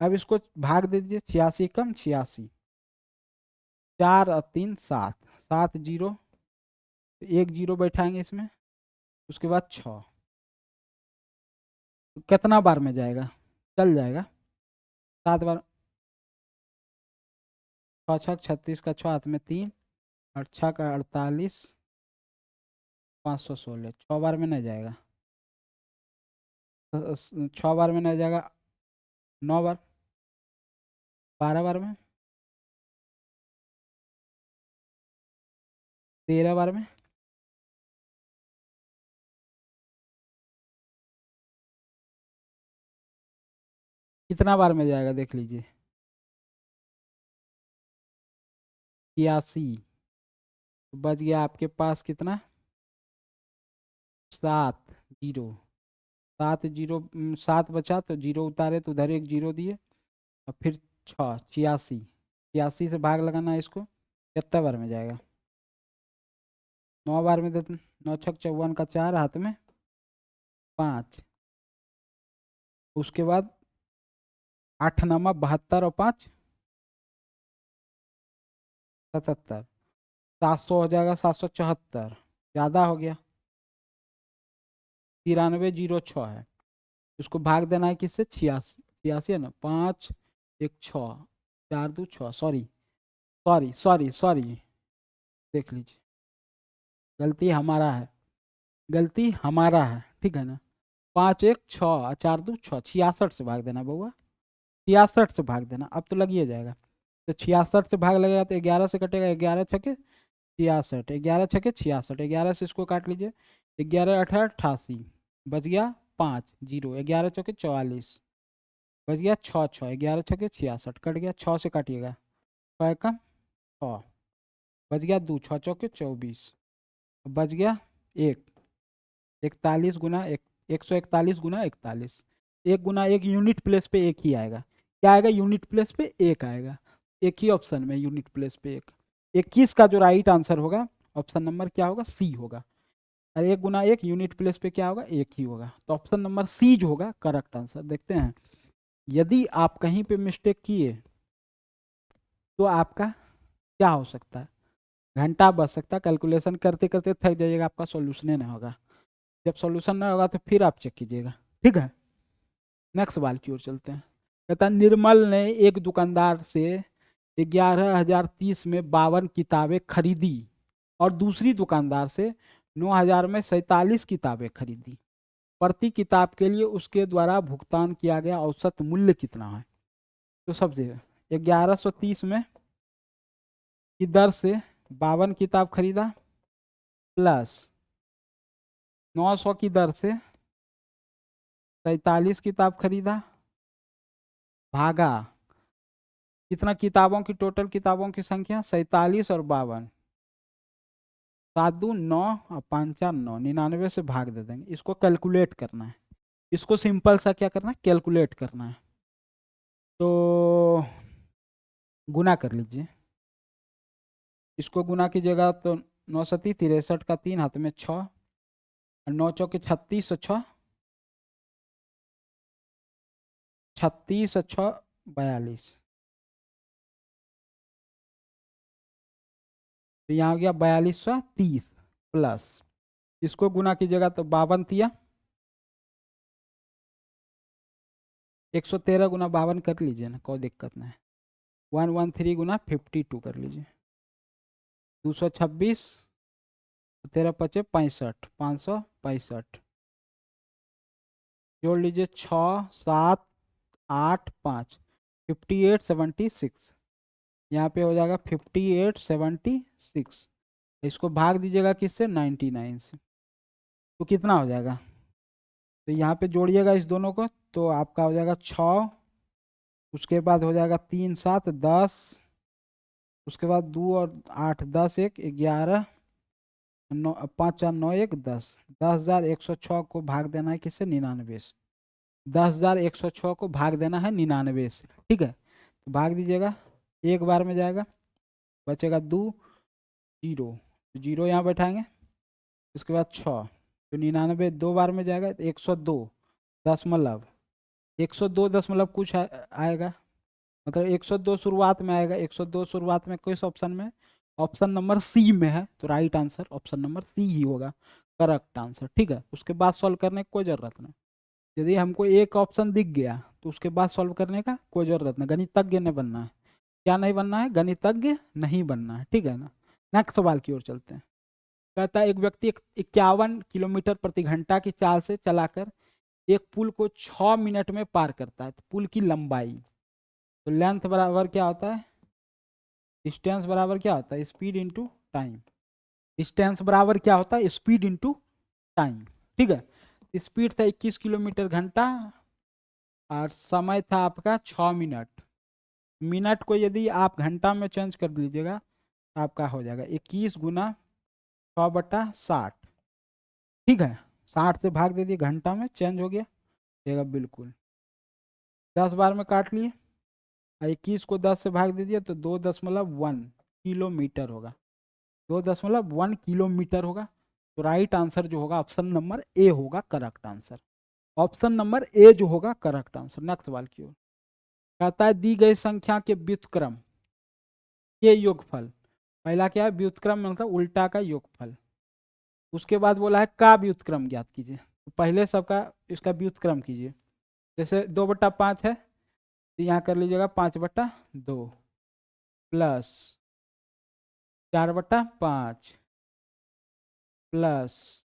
Speaker 1: अब इसको भाग दे दीजिए, 86 कम 86, 4 और 3 7, 7 जीरो, एक जीरो बैठाएंगे इसमें, उसके बाद 6। कितना बार में जाएगा? चल जाएगा 7 बार। 6 6 36 का 6 हाथ में 3, और 6 का 48, 516। 6 बार में नहीं जाएगा। 6 बार में नहीं जाएगा। 9 बार, 12 बार में, 13 बार में, कितना बार में जाएगा देख लीजिए? 81। तो बच गया आपके पास कितना? 7 जीरो। 7 जीरो, 7 बचा तो जीरो उतारे तो उधर एक जीरो दिए, और फिर 6, 86। 86 से भाग लगाना है इसको, कितना बार में जाएगा? 9 बार में देते। 9 छक 54 का 4 हाथ में 5, उसके बाद 8 नामा 72 और 5 77। 700 हो जाएगा, 774 ज़्यादा हो गया। 9306 है। उसको भाग देना है किससे? 86। 86 है ना, 5 1 6, 4 2 6, सॉरी सॉरी सॉरी सॉरी, देख लीजिए, गलती हमारा है, गलती हमारा है। ठीक है ना, 5 1 6, 4 2 6, 66 से भाग देना बउआ, 66 से भाग देना। अब तो लग ही जाएगा। तो 66 से भाग लगेगा तो 11 से कटेगा, 11 छके 66, 11 छके 66, 11 से इसको काट लीजिए, 11 18 88, बच गया 5 जीरो, 11 चौके 44, बच गया 6 6, 11 छके 66, कट गया, 6 से काटिएगा, 6 कम 6, बच गया 2, 6 चौके 24, बच गया 1। 41 गुना 1, 141 गुना 41। 1 गुना 1 यूनिट प्लेस पे 1 ही आएगा। क्या आएगा? यूनिट प्लेस पे 1 आएगा। एक ही ऑप्शन में यूनिट प्लेस पे 1। 21 का जो राइट आंसर होगा ऑप्शन नंबर क्या होगा? सी होगा। और 1 गुना 1 यूनिट प्लेस पे क्या होगा? 1 ही होगा। तो ऑप्शन नंबर सी जो होगा करेक्ट आंसर। देखते हैं, यदि आप कहीं पे मिस्टेक किए तो आपका क्या हो सकता है? घंटा बच सकता है, कैलकुलेशन करते करते थक जाइएगा, आपका सॉल्यूशन नहीं होगा। जब सॉल्यूशन नहीं होगा तो फिर आप चेक कीजिएगा। ठीक है, नेक्स्ट सवाल की ओर चलते हैं। कहता है निर्मल ने एक दुकानदार से 11,030 में 52 किताबें खरीदी और दूसरी दुकानदार से 9,000 में 47 किताबें खरीदी। प्रति किताब के लिए उसके द्वारा भुगतान किया गया औसत मूल्य कितना है? तो सबसे 1130 में की दर से 52 किताब खरीदा, प्लस 900 की दर से 47 किताब खरीदा, भागा कितना किताबों की, टोटल किताबों की संख्या 47 और 52, 7 2 9 और 5 4 9, 99 से भाग दे देंगे। इसको कैलकुलेट करना है, इसको सिंपल सा क्या करना है? कैलकुलेट करना है। तो गुना कर लीजिए, इसको गुना कीजिएगा तो 9 × 63 का 3 हाथ में 6, 9 × 4 = 36, 36 × 6 = 42। तो यहाँ हो गया 4230 प्लस, इसको गुना कीजिएगा तो 52 113 गुना 52 कर लीजिए ना, कोई दिक्कत नहीं। 113 गुना 52 कर लीजिए, 226, 13 × 5 = 65, 565 जोड़ लीजिए, 6 7 8 5, 5876। यहाँ पे हो जाएगा 5876। इसको भाग दीजिएगा किससे, 99 से, तो कितना हो जाएगा। तो यहाँ पे जोड़िएगा इस दोनों को, तो आपका हो जाएगा 6, उसके बाद हो जाएगा 3 7 10, उसके बाद 2 और 8 10 1 11, 9 5 4 9 1 10, 10,106 को भाग देना है किससे, 99 से। 10,106 को भाग देना है 99 से, ठीक है। तो भाग दीजिएगा, एक बार में जाएगा, बचेगा 2 0, तो 0 यहाँ बैठाएंगे, उसके बाद 6, तो 99 दो बार में जाएगा, तो 102 कुछ आएगा, मतलब 102 शुरुआत में आएगा, 102 शुरुआत में किस ऑप्शन में, ऑप्शन नंबर सी में है, तो right answer option number C ही होगा करेक्ट आंसर, ठीक है। उसके बाद सॉल्व करने की कोई जरूरत नहीं, यदि हमको एक ऑप्शन दिख गया तो उसके बाद सॉल्व करने का कोई जरूरत नहीं, गणितज्ञ नहीं बनना है। क्या नहीं बनना है, गणितज्ञ नहीं बनना है, ठीक है ना। नेक्स्ट सवाल की ओर चलते हैं। कहता है एक व्यक्ति 51 किलोमीटर प्रति घंटा की चाल से चलाकर एक पुल को 6 मिनट में पार करता है, तो पुल की लंबाई, तो लेंथ बराबर क्या होता है, डिस्टेंस बराबर क्या होता है, स्पीड इंटू टाइम। डिस्टेंस बराबर क्या होता है, स्पीड इंटू टाइम, ठीक है। स्पीड था 21 किलोमीटर घंटा और समय था आपका 6 मिनट। मिनट को यदि आप घंटा में चेंज कर दीजिएगा तो आपका हो जाएगा 21 गुना 6/60, ठीक है। 60 से भाग दे दिए, घंटा में चेंज हो गया, देगा बिल्कुल 10 बार में काट लिए, 21 को 10 से भाग दे दिया तो 2.1 किलोमीटर होगा, 2.1 किलोमीटर होगा। तो राइट आंसर जो होगा ऑप्शन नंबर ए होगा correct answer, option number A जो होगा करेक्ट आंसर। नेक्स्ट सवाल की ओर। कहता है दी गई संख्या के व्युत्क्रम के योगफल, पहला क्या है, व्युत्क्रम मतलब उल्टा का योगफल। उसके बाद बोला है का व्युत्क्रम ज्ञात कीजिए, तो पहले सबका इसका व्युत्क्रम कीजिए। जैसे 2/5 है तो यहाँ कर लीजिएगा 5/2 प्लस 4/5 प्लस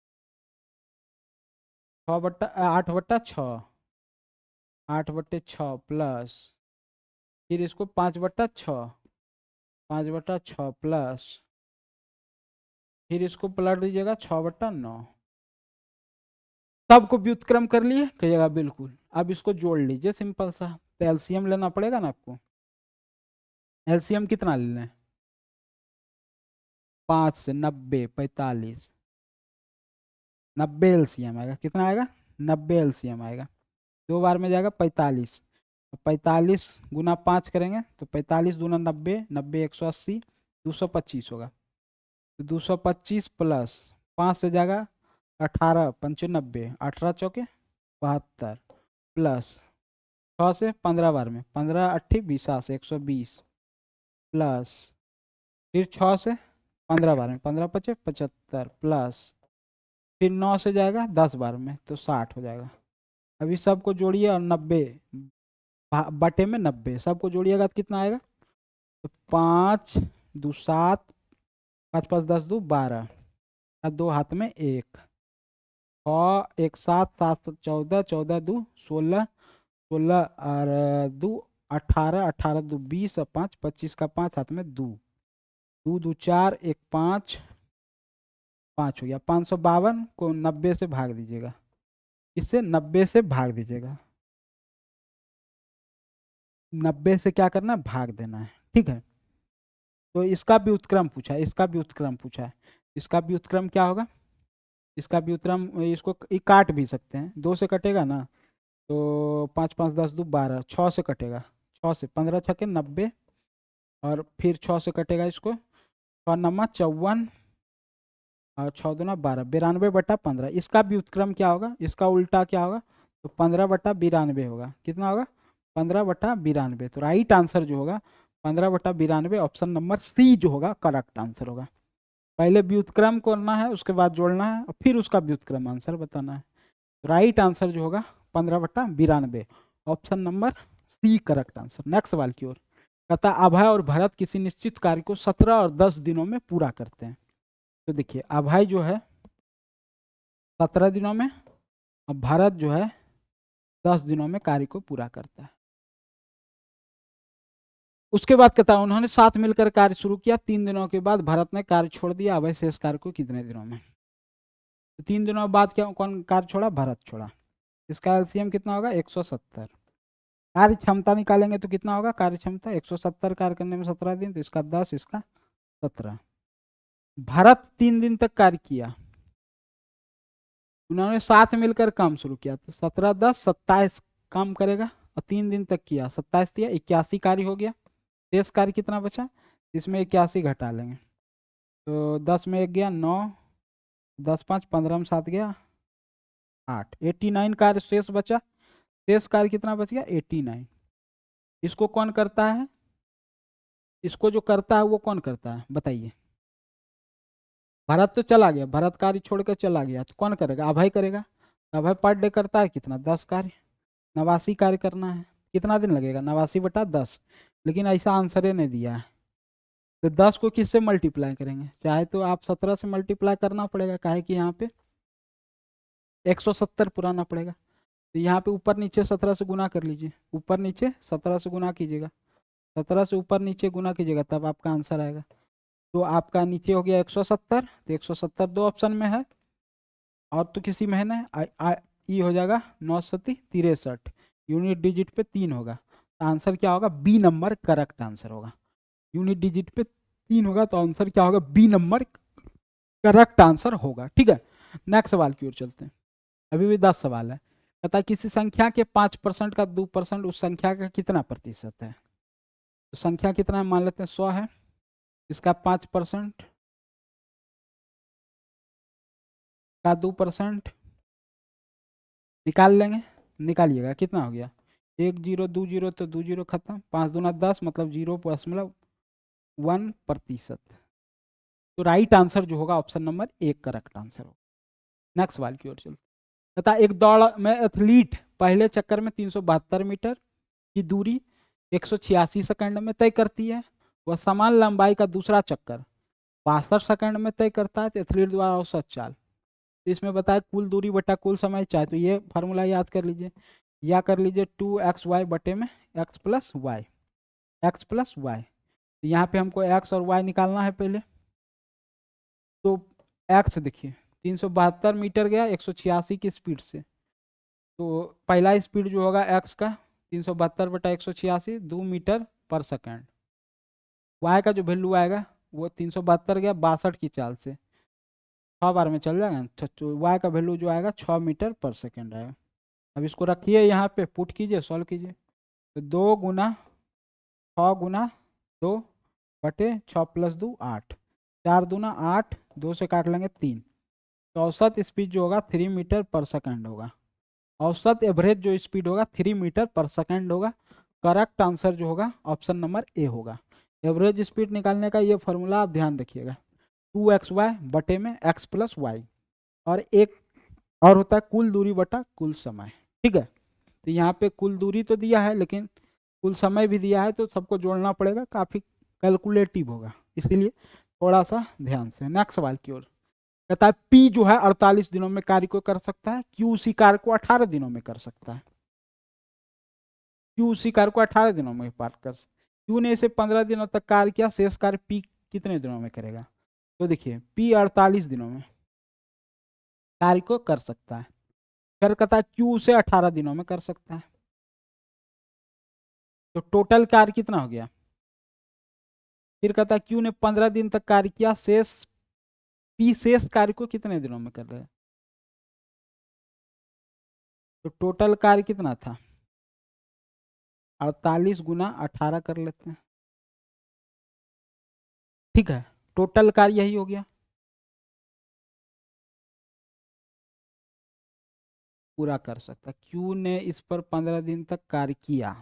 Speaker 1: 8/6, 8/6 प्लस, फिर इसको 5/6, 5/6 प्लस, फिर इसको पलट दीजिएगा 6/9। सबको व्युत्क्रम कर लिए कहिएगा बिल्कुल। अब इसको जोड़ लीजिए सिंपल सा, तो एलसीएम लेना पड़ेगा ना आपको। एलसीएम कितना लेना है, 5 से 90 45, 90 एलसीएम आएगा, कितना आएगा 90 एलसीएम आएगा। दो बार में जाएगा 45, 45 गुना 5 करेंगे तो 45 दूना 90, 90 180, 225 होगा। तो 225 प्लस 5 से जाएगा 18 95, 18 चौके 72 प्लस 6 से 15 बार में 15 8 20 से 120 प्लस, फिर 6 से 15 बार में 15 5 75 प्लस, फिर 9 से जाएगा 10 बार में तो 60 हो जाएगा। अभी सबको जोड़िए और 90 बटे में 90 सबको जोड़िएगा तो कितना आएगा, तो 5 2 7, 5 5 10 2 12, और 2 हाथ में 1, और 1 7 7 14, 14 2 16, 16 और 2 18, 18 2 20 और 5 25 का 5 हाथ में 2, 2 2 4 1 5, 5 हो गया। 552 को 90 से भाग दीजिएगा, इससे 90 से भाग दीजिएगा, 90 से क्या करना है, भाग देना है, ठीक है। तो इसका व्युत्क्रम पूछा है, इसका व्युत्क्रम पूछा है, इसका व्युत्क्रम क्या होगा, इसका व्युत्क्रम, इसको काट भी सकते हैं, 2 से कटेगा ना, तो 5 5 10 2 12, 6 से कटेगा, 6 से 15 छके 90, और फिर 6 से कटेगा इसको, 6 नमा 54 और 6 दूना 12, 92/15। इसका व्युत्क्रम क्या होगा, इसका उल्टा क्या होगा, तो 15/92 होगा। कितना होगा, 15/92। तो राइट आंसर जो होगा 15/92, ऑप्शन नंबर सी जो होगा करेक्ट आंसर होगा। पहले व्युत्क्रम करना है, उसके बाद जोड़ना है, और फिर उसका व्युत्क्रम आंसर बताना है। राइट आंसर जो होगा 15/92, option number C correct answer. Next सवाल की ओर। कहता अभय और भरत किसी निश्चित कार्य को 17 और 10 दिनों में पूरा करते हैं। तो देखिए अभय जो है 17 दिनों में, और भारत जो है 10 दिनों में कार्य को पूरा करता है। उसके बाद कहता है उन्होंने साथ मिलकर कार्य शुरू किया, 3 दिनों के बाद भारत ने कार्य छोड़ दिया, अभय शेष कार्य को कितने दिनों में। तो 3 दिनों बाद क्या कौन कार्य छोड़ा, भारत छोड़ा। इसका एलसीएम कितना होगा, 170। कार्य क्षमता निकालेंगे तो कितना होगा, कार्य क्षमता 170 कार्य करने में 17 दिन, तो इसका 10, इसका 17। भारत 3 दिन तक कार्य किया, उन्होंने साथ मिलकर काम शुरू किया, तो 17 10 27 काम करेगा, और 3 दिन तक किया, 27 दिया 81 कार्य हो गया। शेष कार्य कितना बचा, इसमें 81 घटा लेंगे, तो 10 में 1 गया 9, 10 5 15 में 7 गया 8, 89 कार्य शेष बचा। शेष कार्य कितना बच गया, 89। इसको कौन करता है, इसको जो करता है वो कौन करता है बताइए। भरत तो चला गया, भरत कार्य छोड़कर चला गया, तो कौन करेगा, अभय करेगा। अभय पर डे करता है कितना, 10 कार्य, 89 कार्य करना है, कितना दिन लगेगा, 89/10। लेकिन ऐसा आंसर नहीं दिया है, तो 10 को किससे मल्टीप्लाई करेंगे, चाहे तो आप 17 से मल्टीप्लाई करना पड़ेगा, काहे कि यहाँ पे 170 पुराना पड़ेगा। तो यहाँ पे ऊपर नीचे 17 से गुना कर लीजिए, ऊपर नीचे 17 से गुना कीजिएगा, 17 से ऊपर नीचे गुना कीजिएगा, तब आपका आंसर आएगा। तो आपका नीचे हो गया 170, तो 170 दो ऑप्शन में है, और तो किसी में है ना, ये हो जाएगा 963, यूनिट डिजिट पे 3 होगा, तो आंसर क्या होगा, बी नंबर करेक्ट आंसर होगा। यूनिट डिजिट पे 3 होगा, तो आंसर क्या होगा, बी नंबर करेक्ट आंसर होगा। ठीक है, नेक्स्ट सवाल की ओर चलते हैं। अभी भी 10 सवाल है। कहता है किसी संख्या के 5% का 2% उस संख्या का कितना प्रतिशत है। तो संख्या कितना है, मान लेते हैं 100 है, इसका 5% का 2% निकाल लेंगे, निकालिएगा कितना हो गया, 1 0 2 0, तो 2 0 खत्म, 5 दूना 10, मतलब 0.1%। तो राइट आंसर जो होगा ऑप्शन नंबर 1 करेक्ट आंसर होगा। नेक्स्ट सवाल की ओर चलते। तथा एक दौड़ में एथलीट पहले चक्कर में 372 मीटर की दूरी 186 सेकंड में तय करती है, वह समान लंबाई का दूसरा चक्कर 62 सेकंड में तय करता है, तो एथलीट द्वारा औसत चाल। तो इसमें बताया कुल दूरी बटा कुल समय, चाहे तो ये फार्मूला याद कर लीजिए, या कर लीजिए 2xy बटे में x plus Y, X plus Y. तो यहाँ पे हमको x और y निकालना है पहले। तो x देखिए 372 मीटर गया 186 की स्पीड से, तो पहला स्पीड जो होगा x का 372/186, 2 मीटर पर सेकंड। y का जो वैल्यू आएगा वो 372 गया 62 की चाल से, 6 बार में चल जाएगा, तो y का वैल्यू जो आएगा 6 मीटर पर सेकंड आएगा। अब इसको रखिए यहाँ पे, पुट कीजिए, सॉल्व कीजिए, तो 2 गुना 6 गुना 2 बटे 6 + 2 8, 4 दूना 8, 2 से काट लेंगे 3, तो औसत स्पीड जो होगा 3 मीटर पर सेकंड होगा। औसत एवरेज जो स्पीड होगा 3 मीटर पर सेकंड होगा। करेक्ट आंसर जो होगा ऑप्शन नंबर ए होगा। एवरेज स्पीड निकालने का ये फॉर्मूला आप ध्यान रखिएगा, 2xy बटे में x प्लस वाई, और एक और होता है कुल दूरी बटा कुल समय। ठीक है, तो यहाँ पे कुल दूरी तो दिया है, लेकिन कुल समय भी दिया है, तो सबको जोड़ना पड़ेगा, काफ़ी कैलकुलेटिव होगा, इसीलिए थोड़ा सा ध्यान से। नेक्स्ट सवाल की ओर। कहता है P जो है 48 दिनों में कार्य को कर सकता है, Q उसी कार्य को 18 दिनों में कर सकता है। Q उसी कार्य को 18 दिनों में पार कर, Q ने इसे 15 दिनों तक कार्य किया, शेष कार्य P कितने दिनों में करेगा। तो देखिए P 48 दिनों में कार्य को कर सकता है, फिर कहता है Q उसे 18 दिनों में कर सकता है, तो टोटल कार्य कितना हो गया। फिर कहता है Q ने 15 दिन तक कार्य किया, शेष P शेष कार्य को कितने दिनों में कर देगा। तो टोटल कार्य कितना था, 48 गुना 18 कर लेते हैं, ठीक है। टोटल कार्य यही हो गया, पूरा कर सकता। क्यू ने इस पर 15 दिन तक कार्य किया,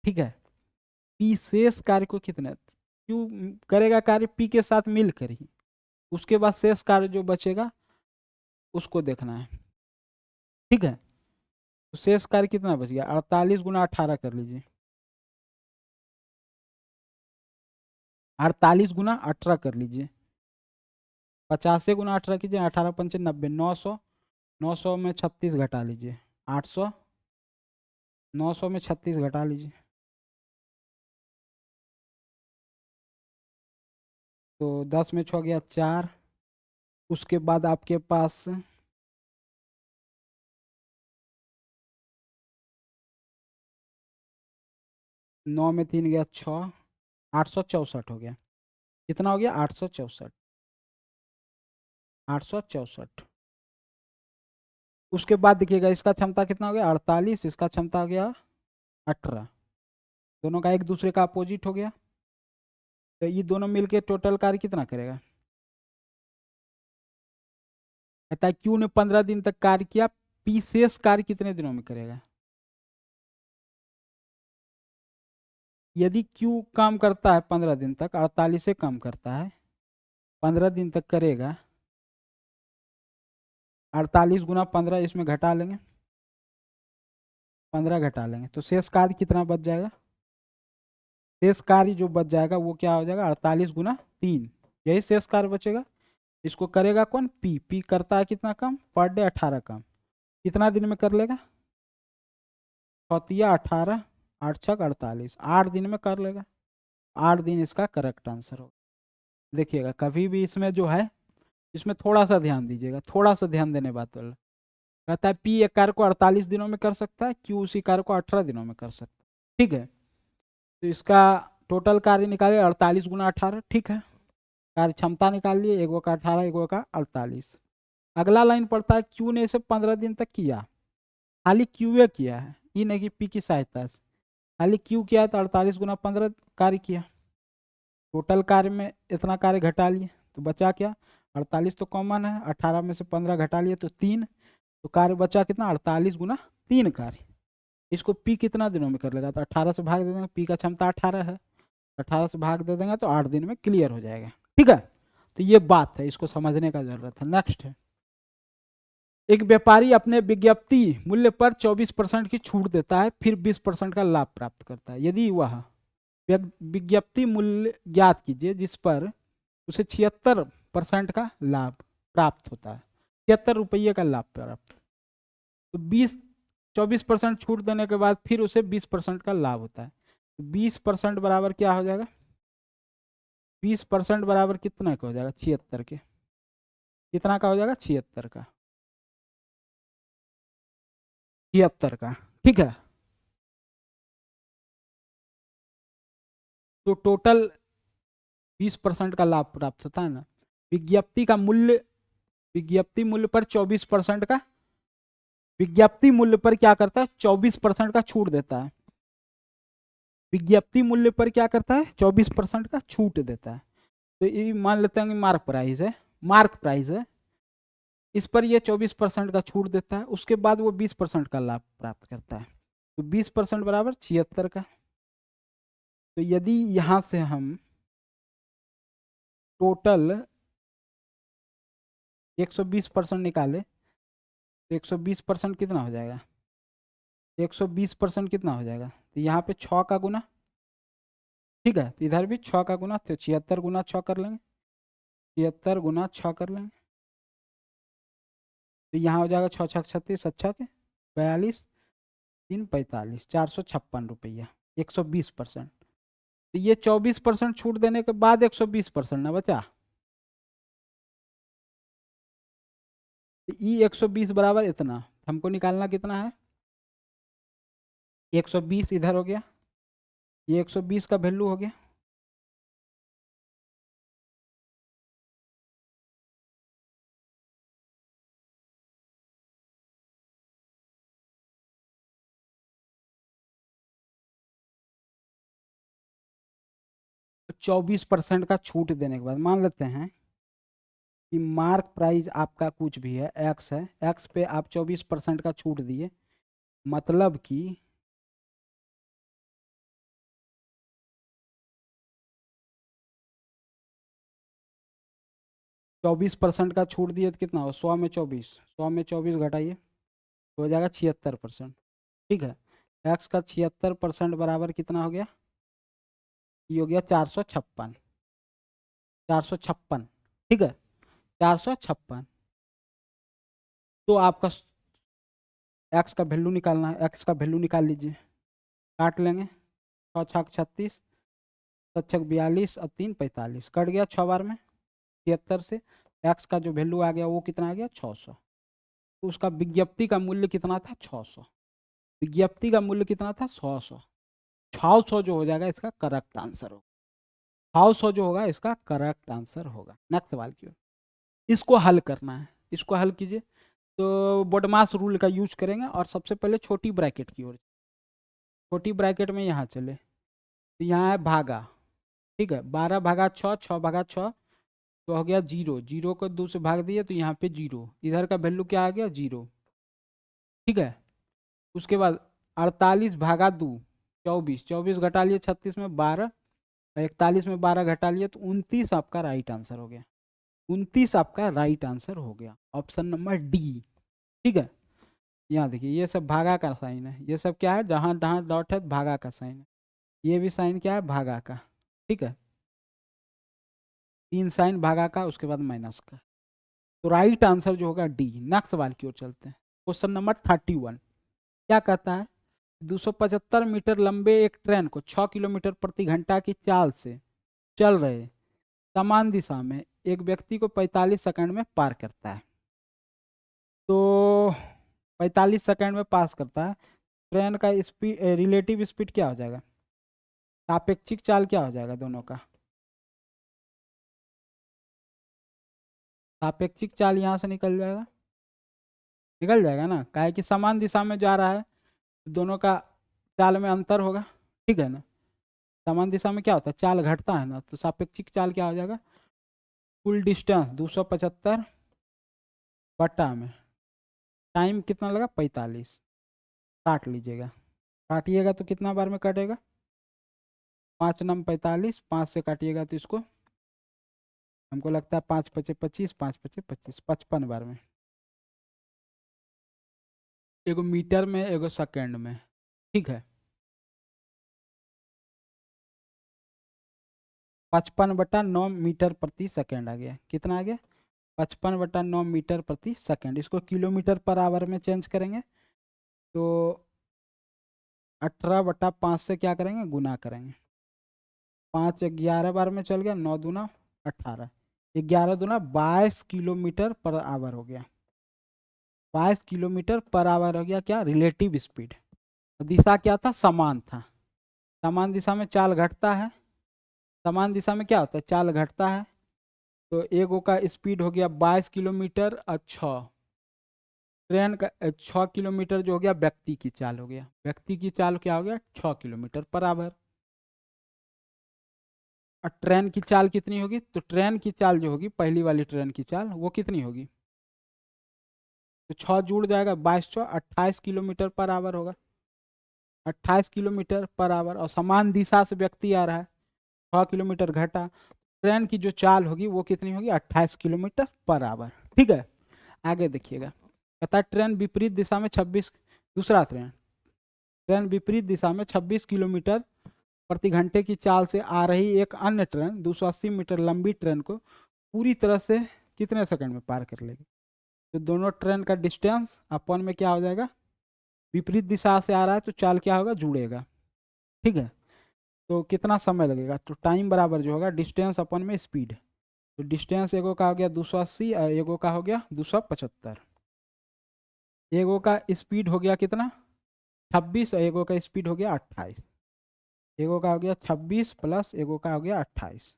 Speaker 1: ठीक है। पी शेष कार्य को कितने, क्यू करेगा कार्य पी के साथ मिलकर ही, उसके बाद शेष कार्य जो बचेगा उसको देखना है, ठीक है। तो शेष कार्य कितना बच गया, 48 गुना 18 कर लीजिए, 48 गुना 18 कर लीजिए, 50 से गुना 18 कीजिए, 18×5 = 90, 900, 900 में 36 घटा लीजिए, 800, 900 में 36 घटा लीजिए, तो 10 में 6 गया 4, उसके बाद आपके पास 9 में 3 गया 6, 864 हो गया। कितना हो गया, 864, 864। उसके बाद देखिएगा इसका क्षमता कितना हो गया 48, इसका क्षमता हो गया 18, दोनों का एक दूसरे का अपोजिट हो गया, तो ये दोनों मिलके टोटल कार्य कितना करेगा। कहता है क्यू ने 15 दिन तक कार्य किया, पी शेष कार्य कितने दिनों में करेगा। यदि क्यू काम करता है 15 दिन तक, 48 से काम करता है, 15 दिन तक करेगा, 48 गुना 15 इसमें घटा लेंगे, 15 घटा लेंगे, तो शेष कार्य कितना बच जाएगा। शेष कार्य जो बच जाएगा वो क्या हो जाएगा, 48 गुना 3, यही शेष कार्य बचेगा। इसको करेगा कौन, पी। पी करता है कितना काम, पर डे 18 काम, कितना दिन में कर लेगा, 18, 8 छक 48, 8 दिन में कर लेगा, 8 दिन इसका करेक्ट आंसर होगा। देखिएगा कभी भी इसमें जो है, इसमें थोड़ा सा ध्यान दीजिएगा, थोड़ा सा ध्यान देने बात बोल, कहता है पी एक कार्य को 48 दिनों में कर सकता है, क्यू उसी कार्य को 18 दिनों में कर सकता है, ठीक है। तो इसका टोटल कार्य निकाले 48 गुना 18, ठीक है। कार्य क्षमता निकाल लिए, एगो का 18, एगो का 48। अगला लाइन पड़ता है क्यू ने इसे 15 दिन तक किया, खाली क्यू किया है, ये नहीं कि पी की सहायता से, खाली क्यू किया है, तो 48 गुना 15 कार्य किया, टोटल कार्य में इतना कार्य घटा लिए, तो बचा क्या, 48 तो कॉमन है, 18 में से 15 घटा लिए तो 3, तो कार्य बचा कितना, 48 गुना 3 कार्य। इसको पी कितना दिनों में कर लेगा, तो 18 से भाग दे देंगे, पी का क्षमता 18 है, 18 से भाग दे देंगे तो 8 दिन में क्लियर हो जाएगा, ठीक है। तो ये बात है, इसको समझने का जरूरत है। नेक्स्ट है, एक व्यापारी अपने विज्ञप्ति मूल्य पर 24% की छूट देता है, फिर 20% का लाभ प्राप्त करता है। यदि वह विज्ञप्ति मूल्य ज्ञात कीजिए जिस पर उसे 76% का लाभ प्राप्त होता है, 76 रुपये का लाभ प्राप्त, तो 24% छूट देने के बाद फिर उसे 20% का लाभ होता है, तो 20% बराबर क्या हो जाएगा, 20% बराबर कितना का हो जाएगा, 76 के, कितना का हो जाएगा, 76 का, 76 का, ठीक है। तो टोटल 20% का लाभ प्राप्त होता है ना, विज्ञप्ति का मूल्य, विज्ञप्ति मूल्य पर 24% का, विज्ञप्ति मूल्य पर क्या करता है, 24% का छूट देता है, विज्ञप्ति मूल्य पर क्या करता है, 24% का छूट देता है। तो ये मान लेते हैं कि मार्क प्राइस है, मार्क प्राइस है, इस पर ये 24% का छूट देता है, उसके बाद वो 20% का लाभ प्राप्त करता है, तो 20% बराबर 76 का। तो यदि यहां से हम टोटल 120% निकाले, तो 120% कितना हो जाएगा, 120% कितना हो जाएगा, तो यहाँ पे 6 का गुना, ठीक है, तो इधर भी 6 का गुना, तो 76 गुना 6 कर लेंगे, 76 गुना 6 कर लेंगे, तो यहाँ हो जाएगा 6 छक 36, अच्छा के 42, 3 45, 456 रुपया, 120%। तो ये 24% छूट देने के बाद 120% ना बचा, तो ई 120 बराबर इतना, हमको निकालना कितना है, 120 इधर हो गया, ये 120 का वैल्यू हो गया, 24% का छूट देने के बाद मान लेते हैं कि मार्क प्राइस आपका कुछ भी है, एक्स है, एक्स पे आप 24% का छूट दिए, मतलब कि 24% का छूट दिए तो कितना हो, 100 में 24, 100 में 24 घटाइए तो हो जाएगा 76%। ठीक है, एक्स का 76% बराबर कितना हो गया, ये हो गया 456, 456। ठीक है, 456। तो आपका एक्स का वैल्यू निकालना है, एक्स का वैल्यू निकाल लीजिए, काट लेंगे, 6 6 36, 7 6 42 और 3 45, कट गया 6 बार में 76 से। एक्स का जो वैल्यू आ गया वो कितना आ गया, 600। तो उसका विज्ञप्ति का मूल्य कितना था, 600। विज्ञप्ति का मूल्य कितना था, 600। 600 जो हो जाएगा इसका करेक्ट आंसर होगा, 600 जो होगा इसका करेक्ट आंसर होगा। नेक्स्ट सवाल की ओर, इसको हल करना है, इसको हल कीजिए। तो बोडमास रूल का यूज करेंगे और सबसे पहले छोटी ब्रैकेट की ओर, छोटी ब्रैकेट में यहाँ चले तो यहाँ है भागा। ठीक है, 12 भागा 6, 6 भागा 6, तो हो गया 0, 0 को 2 से भाग दिए तो यहाँ पे 0, इधर का वैल्यू क्या आ गया, 0। ठीक है, उसके बाद 48 भागा 2, 24, 24 घटा लिए 36 में 12, 41 में 12 घटा लिए तो 29 आपका राइट आंसर हो गया। 29 आपका राइट आंसर हो गया, ऑप्शन नंबर डी। ठीक है, यहाँ देखिए ये सब भागा का साइन है, ये सब क्या है, जहाँ जहाँ डॉट है भागा का साइन है, ये भी साइन क्या है, भागा का। ठीक है, 3 साइन भागा का, उसके बाद माइनस का। तो राइट आंसर जो होगा डी। नेक्स्ट सवाल की ओर चलते हैं, क्वेश्चन नंबर 31। क्या कहता है, 275 मीटर लंबे एक ट्रेन को 6 किलोमीटर प्रति घंटा की चाल से चल रहे समान दिशा में एक व्यक्ति को 45 सेकंड में पार करता है। तो 45 सेकंड में पास करता है, ट्रेन का स्पीड, रिलेटिव स्पीड क्या हो जाएगा, सापेक्षिक चाल क्या हो जाएगा दोनों का, सापेक्षिक चाल यहाँ से निकल जाएगा, निकल जाएगा ना, काहे कि समान दिशा में जा रहा है तो दोनों का चाल में अंतर होगा। ठीक है ना, समान दिशा में क्या होता है, चाल घटता है ना, तो सापेक्षिक चाल क्या हो जाएगा, कुल डिस्टेंस 275 बटा में टाइम कितना लगा, 45, काट लीजिएगा, काटिएगा तो कितना बार में कटेगा, 5 9 45, 5 से काटिएगा तो इसको, हमको लगता है 5 5 25, 5 5 25, 55 बार में, एगो मीटर में एगो सेकेंड में। ठीक है, 55/9 मीटर प्रति सेकेंड आ गया, कितना आ गया, 55/9 मीटर प्रति सेकेंड। इसको किलोमीटर पर आवर में चेंज करेंगे तो 18/5 से क्या करेंगे, गुना करेंगे, 5 11 बार में चल गया, 9 दूना 18, 11 दूना 22 किलोमीटर पर आवर हो गया, 22 किलोमीटर पर आवर हो गया। क्या, रिलेटिव स्पीड। दिशा क्या था, समान था, समान दिशा में चाल घटता है, समान दिशा में क्या होता है, चाल घटता है। तो एगो का स्पीड हो गया 22 किलोमीटर और 6, ट्रेन का 6 किलोमीटर जो हो गया व्यक्ति की चाल हो गया, व्यक्ति की चाल क्या हो गया, 6 किलोमीटर पर आवर। और ट्रेन की चाल कितनी होगी, तो ट्रेन की चाल जो होगी, पहली वाली ट्रेन की चाल वो कितनी होगी, तो 6 जुड़ जाएगा, 22 6 28 किलोमीटर पर आवर होगा, 28 किलोमीटर पर आवर। और समान दिशा से व्यक्ति आ रहा है, 6 किलोमीटर घटा, ट्रेन की जो चाल होगी वो कितनी होगी, 28 किलोमीटर पर आवर। ठीक है, आगे देखिएगा, कहता है ट्रेन विपरीत दिशा में 26, दूसरा ट्रेन, ट्रेन विपरीत दिशा में 26 किलोमीटर प्रति घंटे की चाल से आ रही एक अन्य ट्रेन 280 मीटर लंबी ट्रेन को पूरी तरह से कितने सेकंड में पार कर लेगी। तो दोनों ट्रेन का डिस्टेंस अपन में क्या हो जाएगा, विपरीत दिशा से आ रहा है तो चाल क्या होगा, जुड़ेगा। ठीक है, तो कितना समय लगेगा, तो टाइम बराबर जो होगा डिस्टेंस अपन में स्पीड। तो डिस्टेंस एगो का हो गया 280 और एगो का हो गया 275। एगो का स्पीड हो गया कितना, 26 और एगो का स्पीड हो गया 28। एगो का हो गया 26 प्लस एगो का हो गया 28।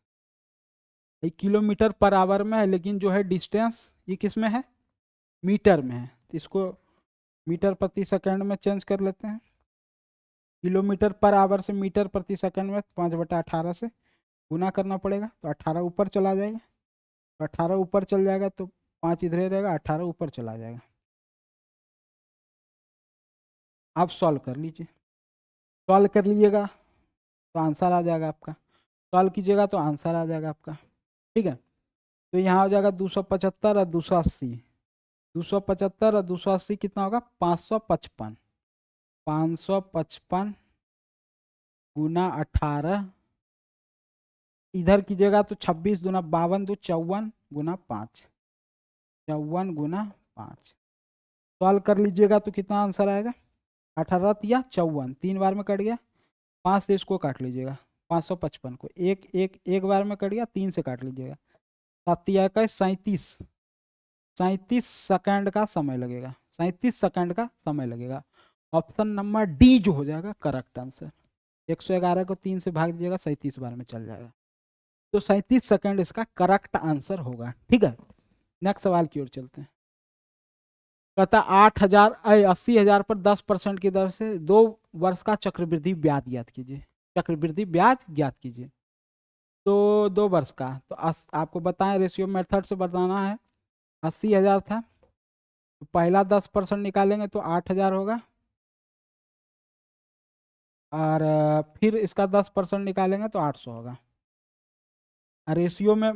Speaker 1: ये किलोमीटर पर आवर में है, लेकिन जो है डिस्टेंस ये किस में है, मीटर में है, तो इसको मीटर प्रति सेकंड में चेंज कर लेते हैं। किलोमीटर पर आवर से मीटर प्रति सेकंड में 5/18 से गुना करना पड़ेगा, तो 18 ऊपर चला जाएगा, तो 18 ऊपर चल जाएगा तो 5 इधर ही रहेगा, 18 ऊपर चला जाएगा। आप सॉल्व कर लीजिए, सॉल्व कर लीजिएगा तो आंसर आ जाएगा आपका, सॉल्व कीजिएगा तो आंसर आ जाएगा आपका। ठीक है, तो यहाँ हो जाएगा 275 और 280, 275 और 280 कितना होगा 555, 555 गुना 18, इधर कीजिएगा तो 26 दूना 52 दो 54 गुना 5, 54 गुना 5, सॉल्व कर लीजिएगा तो कितना आंसर आएगा 18 या 54, 3 बार में कट गया, 5 से इसको काट लीजिएगा, 555 को एक बार में कट गया, 3 से काट लीजिएगा, 7 का 37, 37 सेकंड का समय लगेगा, 37 सेकंड का समय लगेगा। ऑप्शन नंबर डी जो हो जाएगा करेक्ट आंसर। 111 को 3 से भाग दीजिएगा, 37 बार में चल जाएगा, तो 37 सेकंड इसका करेक्ट आंसर होगा। ठीक है, नेक्स्ट सवाल की ओर चलते हैं। कहता 80,000 पर 10% की दर से 2 वर्ष का चक्रवृद्धि ब्याज ज्ञात कीजिए, चक्रवृद्धि ब्याज ज्ञात कीजिए। तो 2 वर्ष का, तो आपको बताएं रेशियो मेथड से बताना है। 80,000 था, तो पहला 10% निकालेंगे तो 8,000 होगा, और फिर इसका 10% निकालेंगे तो 800 होगा। रेशियो में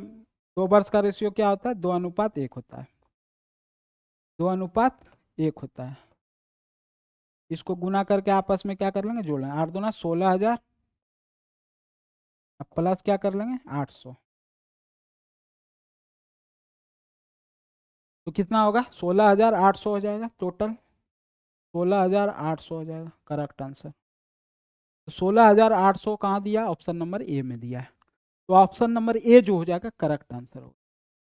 Speaker 1: 2 वर्ष का रेशियो क्या होता है 2:1 होता है, 2:1 होता है। इसको गुना करके आपस में क्या कर लेंगे जोड़ लेंगे, 8 दूना 16,000, प्लस क्या कर लेंगे 800, तो कितना होगा 16,800 हो जाएगा टोटल, 16,800 हो जाएगा करेक्ट आंसर। तो 16,800 कहाँ दिया, ऑप्शन नंबर ए में दिया है, तो ऑप्शन नंबर ए जो हो जाएगा करेक्ट आंसर होगा।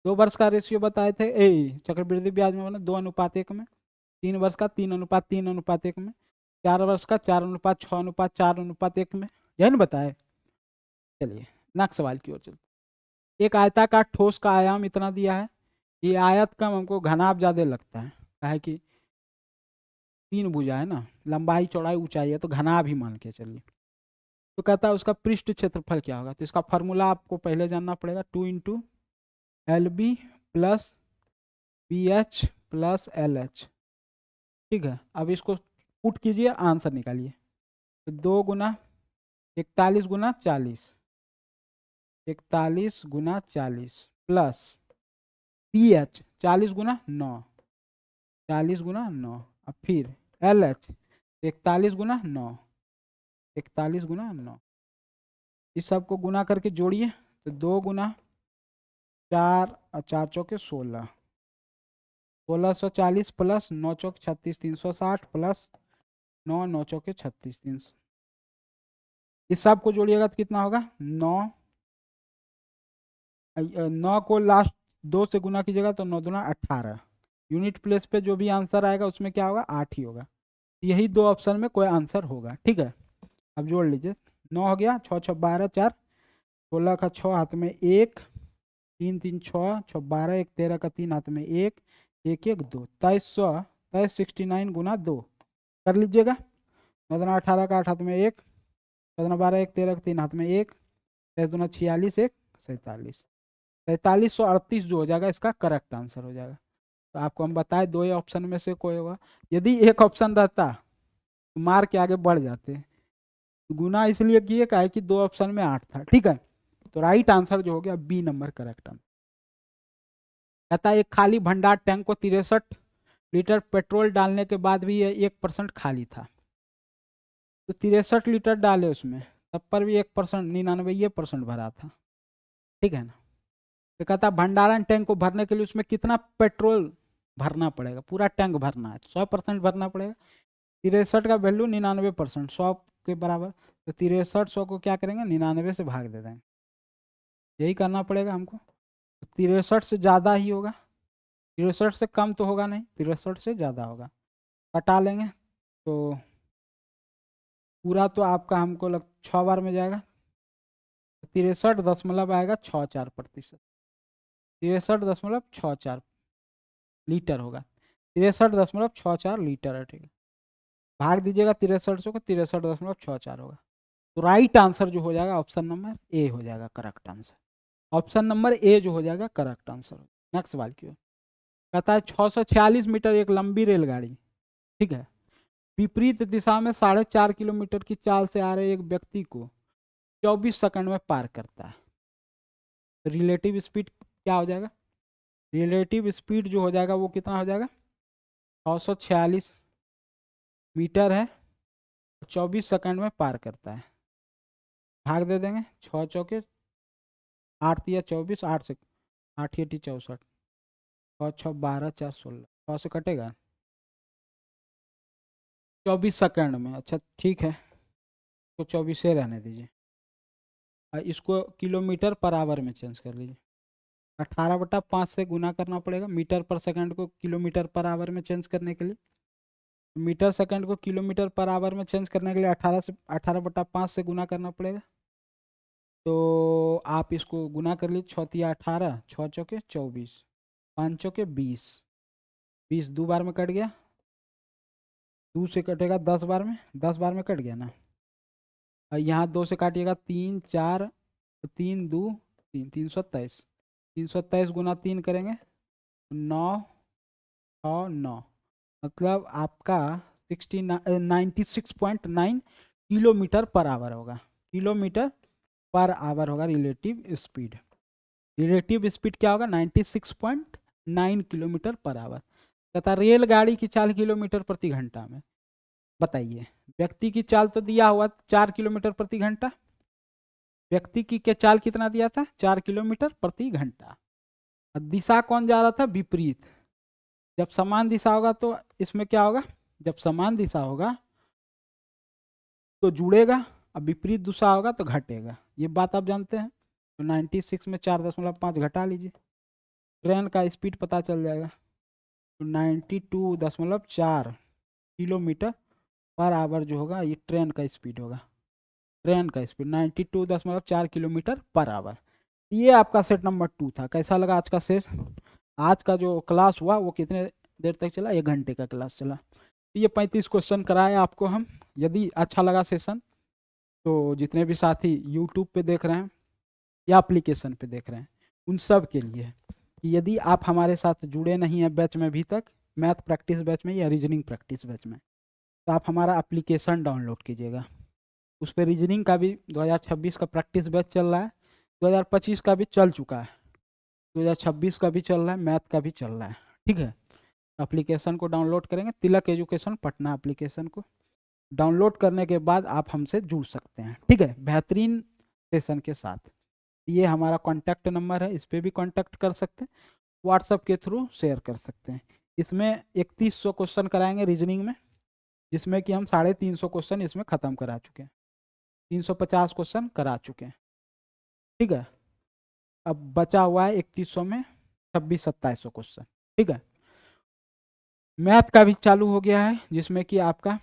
Speaker 1: 2 वर्ष का रेशियो बताए थे चक्रवृद्धि ब्याज में बना 2:1 में, 3 वर्ष का 3:3:1 में, 4 वर्ष का 4:6:4:1 में, यही ना बताए। चलिए नेक्स्ट सवाल की ओर चलते। एक आयताकार ठोस का आयाम इतना दिया है, ये आयत कम हमको घनाभ ज्यादा लगता है, काहे कि 3 भुजा है ना, लंबाई चौड़ाई ऊंचाई है, तो घनाभ ही मान के चलिए। तो कहता है उसका पृष्ठ क्षेत्रफल क्या होगा, तो इसका फॉर्मूला आपको पहले जानना पड़ेगा, 2 × LB plus BH plus LH। ठीक है, अब इसको पुट कीजिए, आंसर निकालिए। तो 2 गुना 41 गुना 40, 41 गुना 40 प्लस BH 40 गुना 9, 40 गुना 9, अब फिर LH 41 गुना 9, 41 गुना 9, इस सब को गुना करके जोड़िए, तो 2 गुना 4 और 4 चौके 16, 1640 प्लस 9 चौक 36 360 प्लस 9 9 चौके 36 300, इस सब को जोड़िएगा तो कितना होगा 9, 9 को लास्ट 2 से गुना कीजिएगा तो 9 दूना 18, यूनिट प्लेस पे जो भी आंसर आएगा उसमें क्या होगा 8 ही होगा, यही 2 ऑप्शन में कोई आंसर होगा। ठीक है, अब जोड़ लीजिए, 9 हो गया, 6 6 12 4, 16 का 6 हाथ में 1, 3 3 6 6 12, 1 13 का 3 हाथ में 1 1 1 2, 23 69 गुना 2 कर लीजिएगा, 9 दूना 18 का 8 हाथ में 1, 14 12 1 13 का 3 हाथ में 1, 23 दूना 46 1 47, 4338 जो हो जाएगा इसका करेक्ट आंसर हो जाएगा। तो आपको हम बताए 2 ऑप्शन में से कोई होगा, यदि एक ऑप्शन रहता तो मार के आगे बढ़ जाते, गुना इसलिए किए काहे कि 2 ऑप्शन में 8 था। ठीक है, तो राइट आंसर जो हो गया बी नंबर करेक्ट आंसर। कहता है एक खाली भंडार टैंक को 63 लीटर पेट्रोल डालने के बाद भी ये 1% खाली था, तो 63 लीटर डाले उसमें, तब पर भी 1% 99% भरा था। ठीक है ना, तो कहता है भंडारण टैंक को भरने के लिए उसमें कितना पेट्रोल भरना पड़ेगा, पूरा टैंक भरना है, 100% भरना पड़ेगा, 63 का वैल्यू 99%, 100 के बराबर, तो 63 100 को क्या करेंगे 99 से भाग दे देंगे, यही करना पड़ेगा हमको। तो 63 से ज़्यादा ही होगा, 63 से कम तो होगा नहीं, 63 से ज़्यादा होगा, कटा लेंगे तो पूरा तो आपका हमको 6 बार में जाएगा, 63 दशमलव आएगा 64%, 63.64 लीटर होगा, 63.64 लीटर है। ठीक है, भाग दीजिएगा 63 को, 63.64 होगा, तो राइट आंसर जो हो जाएगा ऑप्शन नंबर ए हो जाएगा correct answer. Option number A जो हो जाएगा करेक्ट आंसर। नेक्स्ट सवाल क्यों कहता है 646 मीटर एक लंबी रेलगाड़ी, ठीक है, विपरीत दिशा में 4.5 किलोमीटर की चाल से आ रहे एक व्यक्ति को 24 सेकंड में पार करता है। रिलेटिव स्पीड क्या हो जाएगा? रिलेटिव स्पीड जो हो जाएगा वो कितना हो जाएगा? 646 मीटर है, 24 सेकंड में पार करता है। भाग दे देंगे, 6 चौके 8 या 24, 8 से 8 8 64, 6 6 12 4 16, 6 से कटेगा 24 सेकंड में। अच्छा ठीक है, तो 24 से रहने दीजिए। इसको किलोमीटर पर आवर में चेंज कर लीजिए। 18/5 से गुना करना पड़ेगा मीटर पर सेकंड को किलोमीटर पर आवर में चेंज करने के लिए। मीटर सेकंड को किलोमीटर पर आवर में चेंज करने के लिए 18/5 से गुना करना पड़ेगा। तो आप इसको गुना कर लीजिए, 6 तिया 18, 6 चौके 24, 5 चौके 20, 20 दो बार में कट गया, 2 से कटेगा 10 बार में, 10 बार में कट गया ना। और यहाँ 2 से काटिएगा 3 4, 3 2 3, 327, 327 गुना 3 करेंगे 9 6 9, मतलब आपका 96.9 किलोमीटर पर आवर होगा। किलोमीटर पर आवर होगा रिलेटिव स्पीड। रिलेटिव स्पीड क्या होगा? 96.9 किलोमीटर पर आवर। तथा रेलगाड़ी की चाल किलोमीटर प्रति घंटा में। बताइए, व्यक्ति की चाल तो दिया हुआ 4 किलोमीटर प्रति घंटा, व्यक्ति की क्या चाल कितना दिया था? 4 किलोमीटर प्रति घंटा। दिशा कौन जा रहा था? विपरीत। जब समान दिशा होगा तो इसमें क्या होगा? जब समान दिशा होगा तो जुड़ेगा, अब विपरीत दिशा होगा तो घटेगा। ये बात आप जानते हैं। तो 96 में 4.5 घटा लीजिए, ट्रेन का स्पीड पता चल जाएगा। तो 92.4 किलोमीटर पर आवर जो होगा ये ट्रेन का स्पीड होगा। ट्रेन का स्पीड 92.4 किलोमीटर पर आवर। ये आपका सेट नंबर 2 था। कैसा लगा आज का सेट? आज का जो क्लास हुआ वो कितने देर तक चला? 1 घंटे का क्लास चला। ये 35 क्वेश्चन कराए आपको हम। यदि अच्छा लगा सेशन तो जितने भी साथी यूट्यूब पे देख रहे हैं या एप्लीकेशन पे देख रहे हैं उन सब के लिए कि यदि आप हमारे साथ जुड़े नहीं हैं बैच में अभी तक, मैथ प्रैक्टिस बैच में या रीजनिंग प्रैक्टिस बैच में, तो आप हमारा एप्लीकेशन डाउनलोड कीजिएगा। उस पर रीजनिंग का भी 2026 का प्रैक्टिस बैच चल रहा है, 2025 का भी चल चुका है, 2026 का भी चल रहा है, मैथ का भी चल रहा है। ठीक है, एप्लीकेशन को डाउनलोड करेंगे, तिलक एजुकेशन पटना एप्लीकेशन को डाउनलोड करने के बाद आप हमसे जुड़ सकते हैं। ठीक है, बेहतरीन सेशन के साथ। ये हमारा कॉन्टैक्ट नंबर है, इस पर भी कॉन्टैक्ट कर सकते हैं, व्हाट्सएप के थ्रू शेयर कर सकते हैं। इसमें 3100 क्वेश्चन कराएंगे रीजनिंग में, जिसमें कि हम 350 क्वेश्चन इसमें ख़त्म करा चुके हैं, 350 क्वेश्चन करा चुके हैं। ठीक है, अब बचा हुआ है 3100 में 2600-2700 क्वेश्चन। ठीक है, मैथ का भी चालू हो गया है, जिसमें कि आपका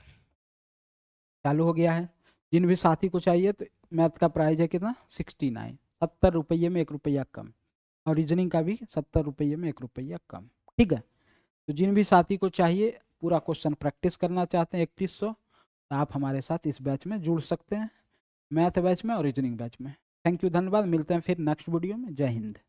Speaker 1: चालू हो गया है। जिन भी साथी को चाहिए तो मैथ का प्राइस है कितना? 69, 70 रुपये में 1 रुपया कम, और रीजनिंग का भी 70 रुपये में 1 रुपया कम। ठीक है, तो जिन भी साथी को चाहिए पूरा क्वेश्चन प्रैक्टिस करना चाहते हैं 3100, तो आप हमारे साथ इस बैच में जुड़ सकते हैं, मैथ बैच में और रीजनिंग बैच में। थैंक यू, धन्यवाद। मिलते हैं फिर नेक्स्ट वीडियो में। जय हिंद।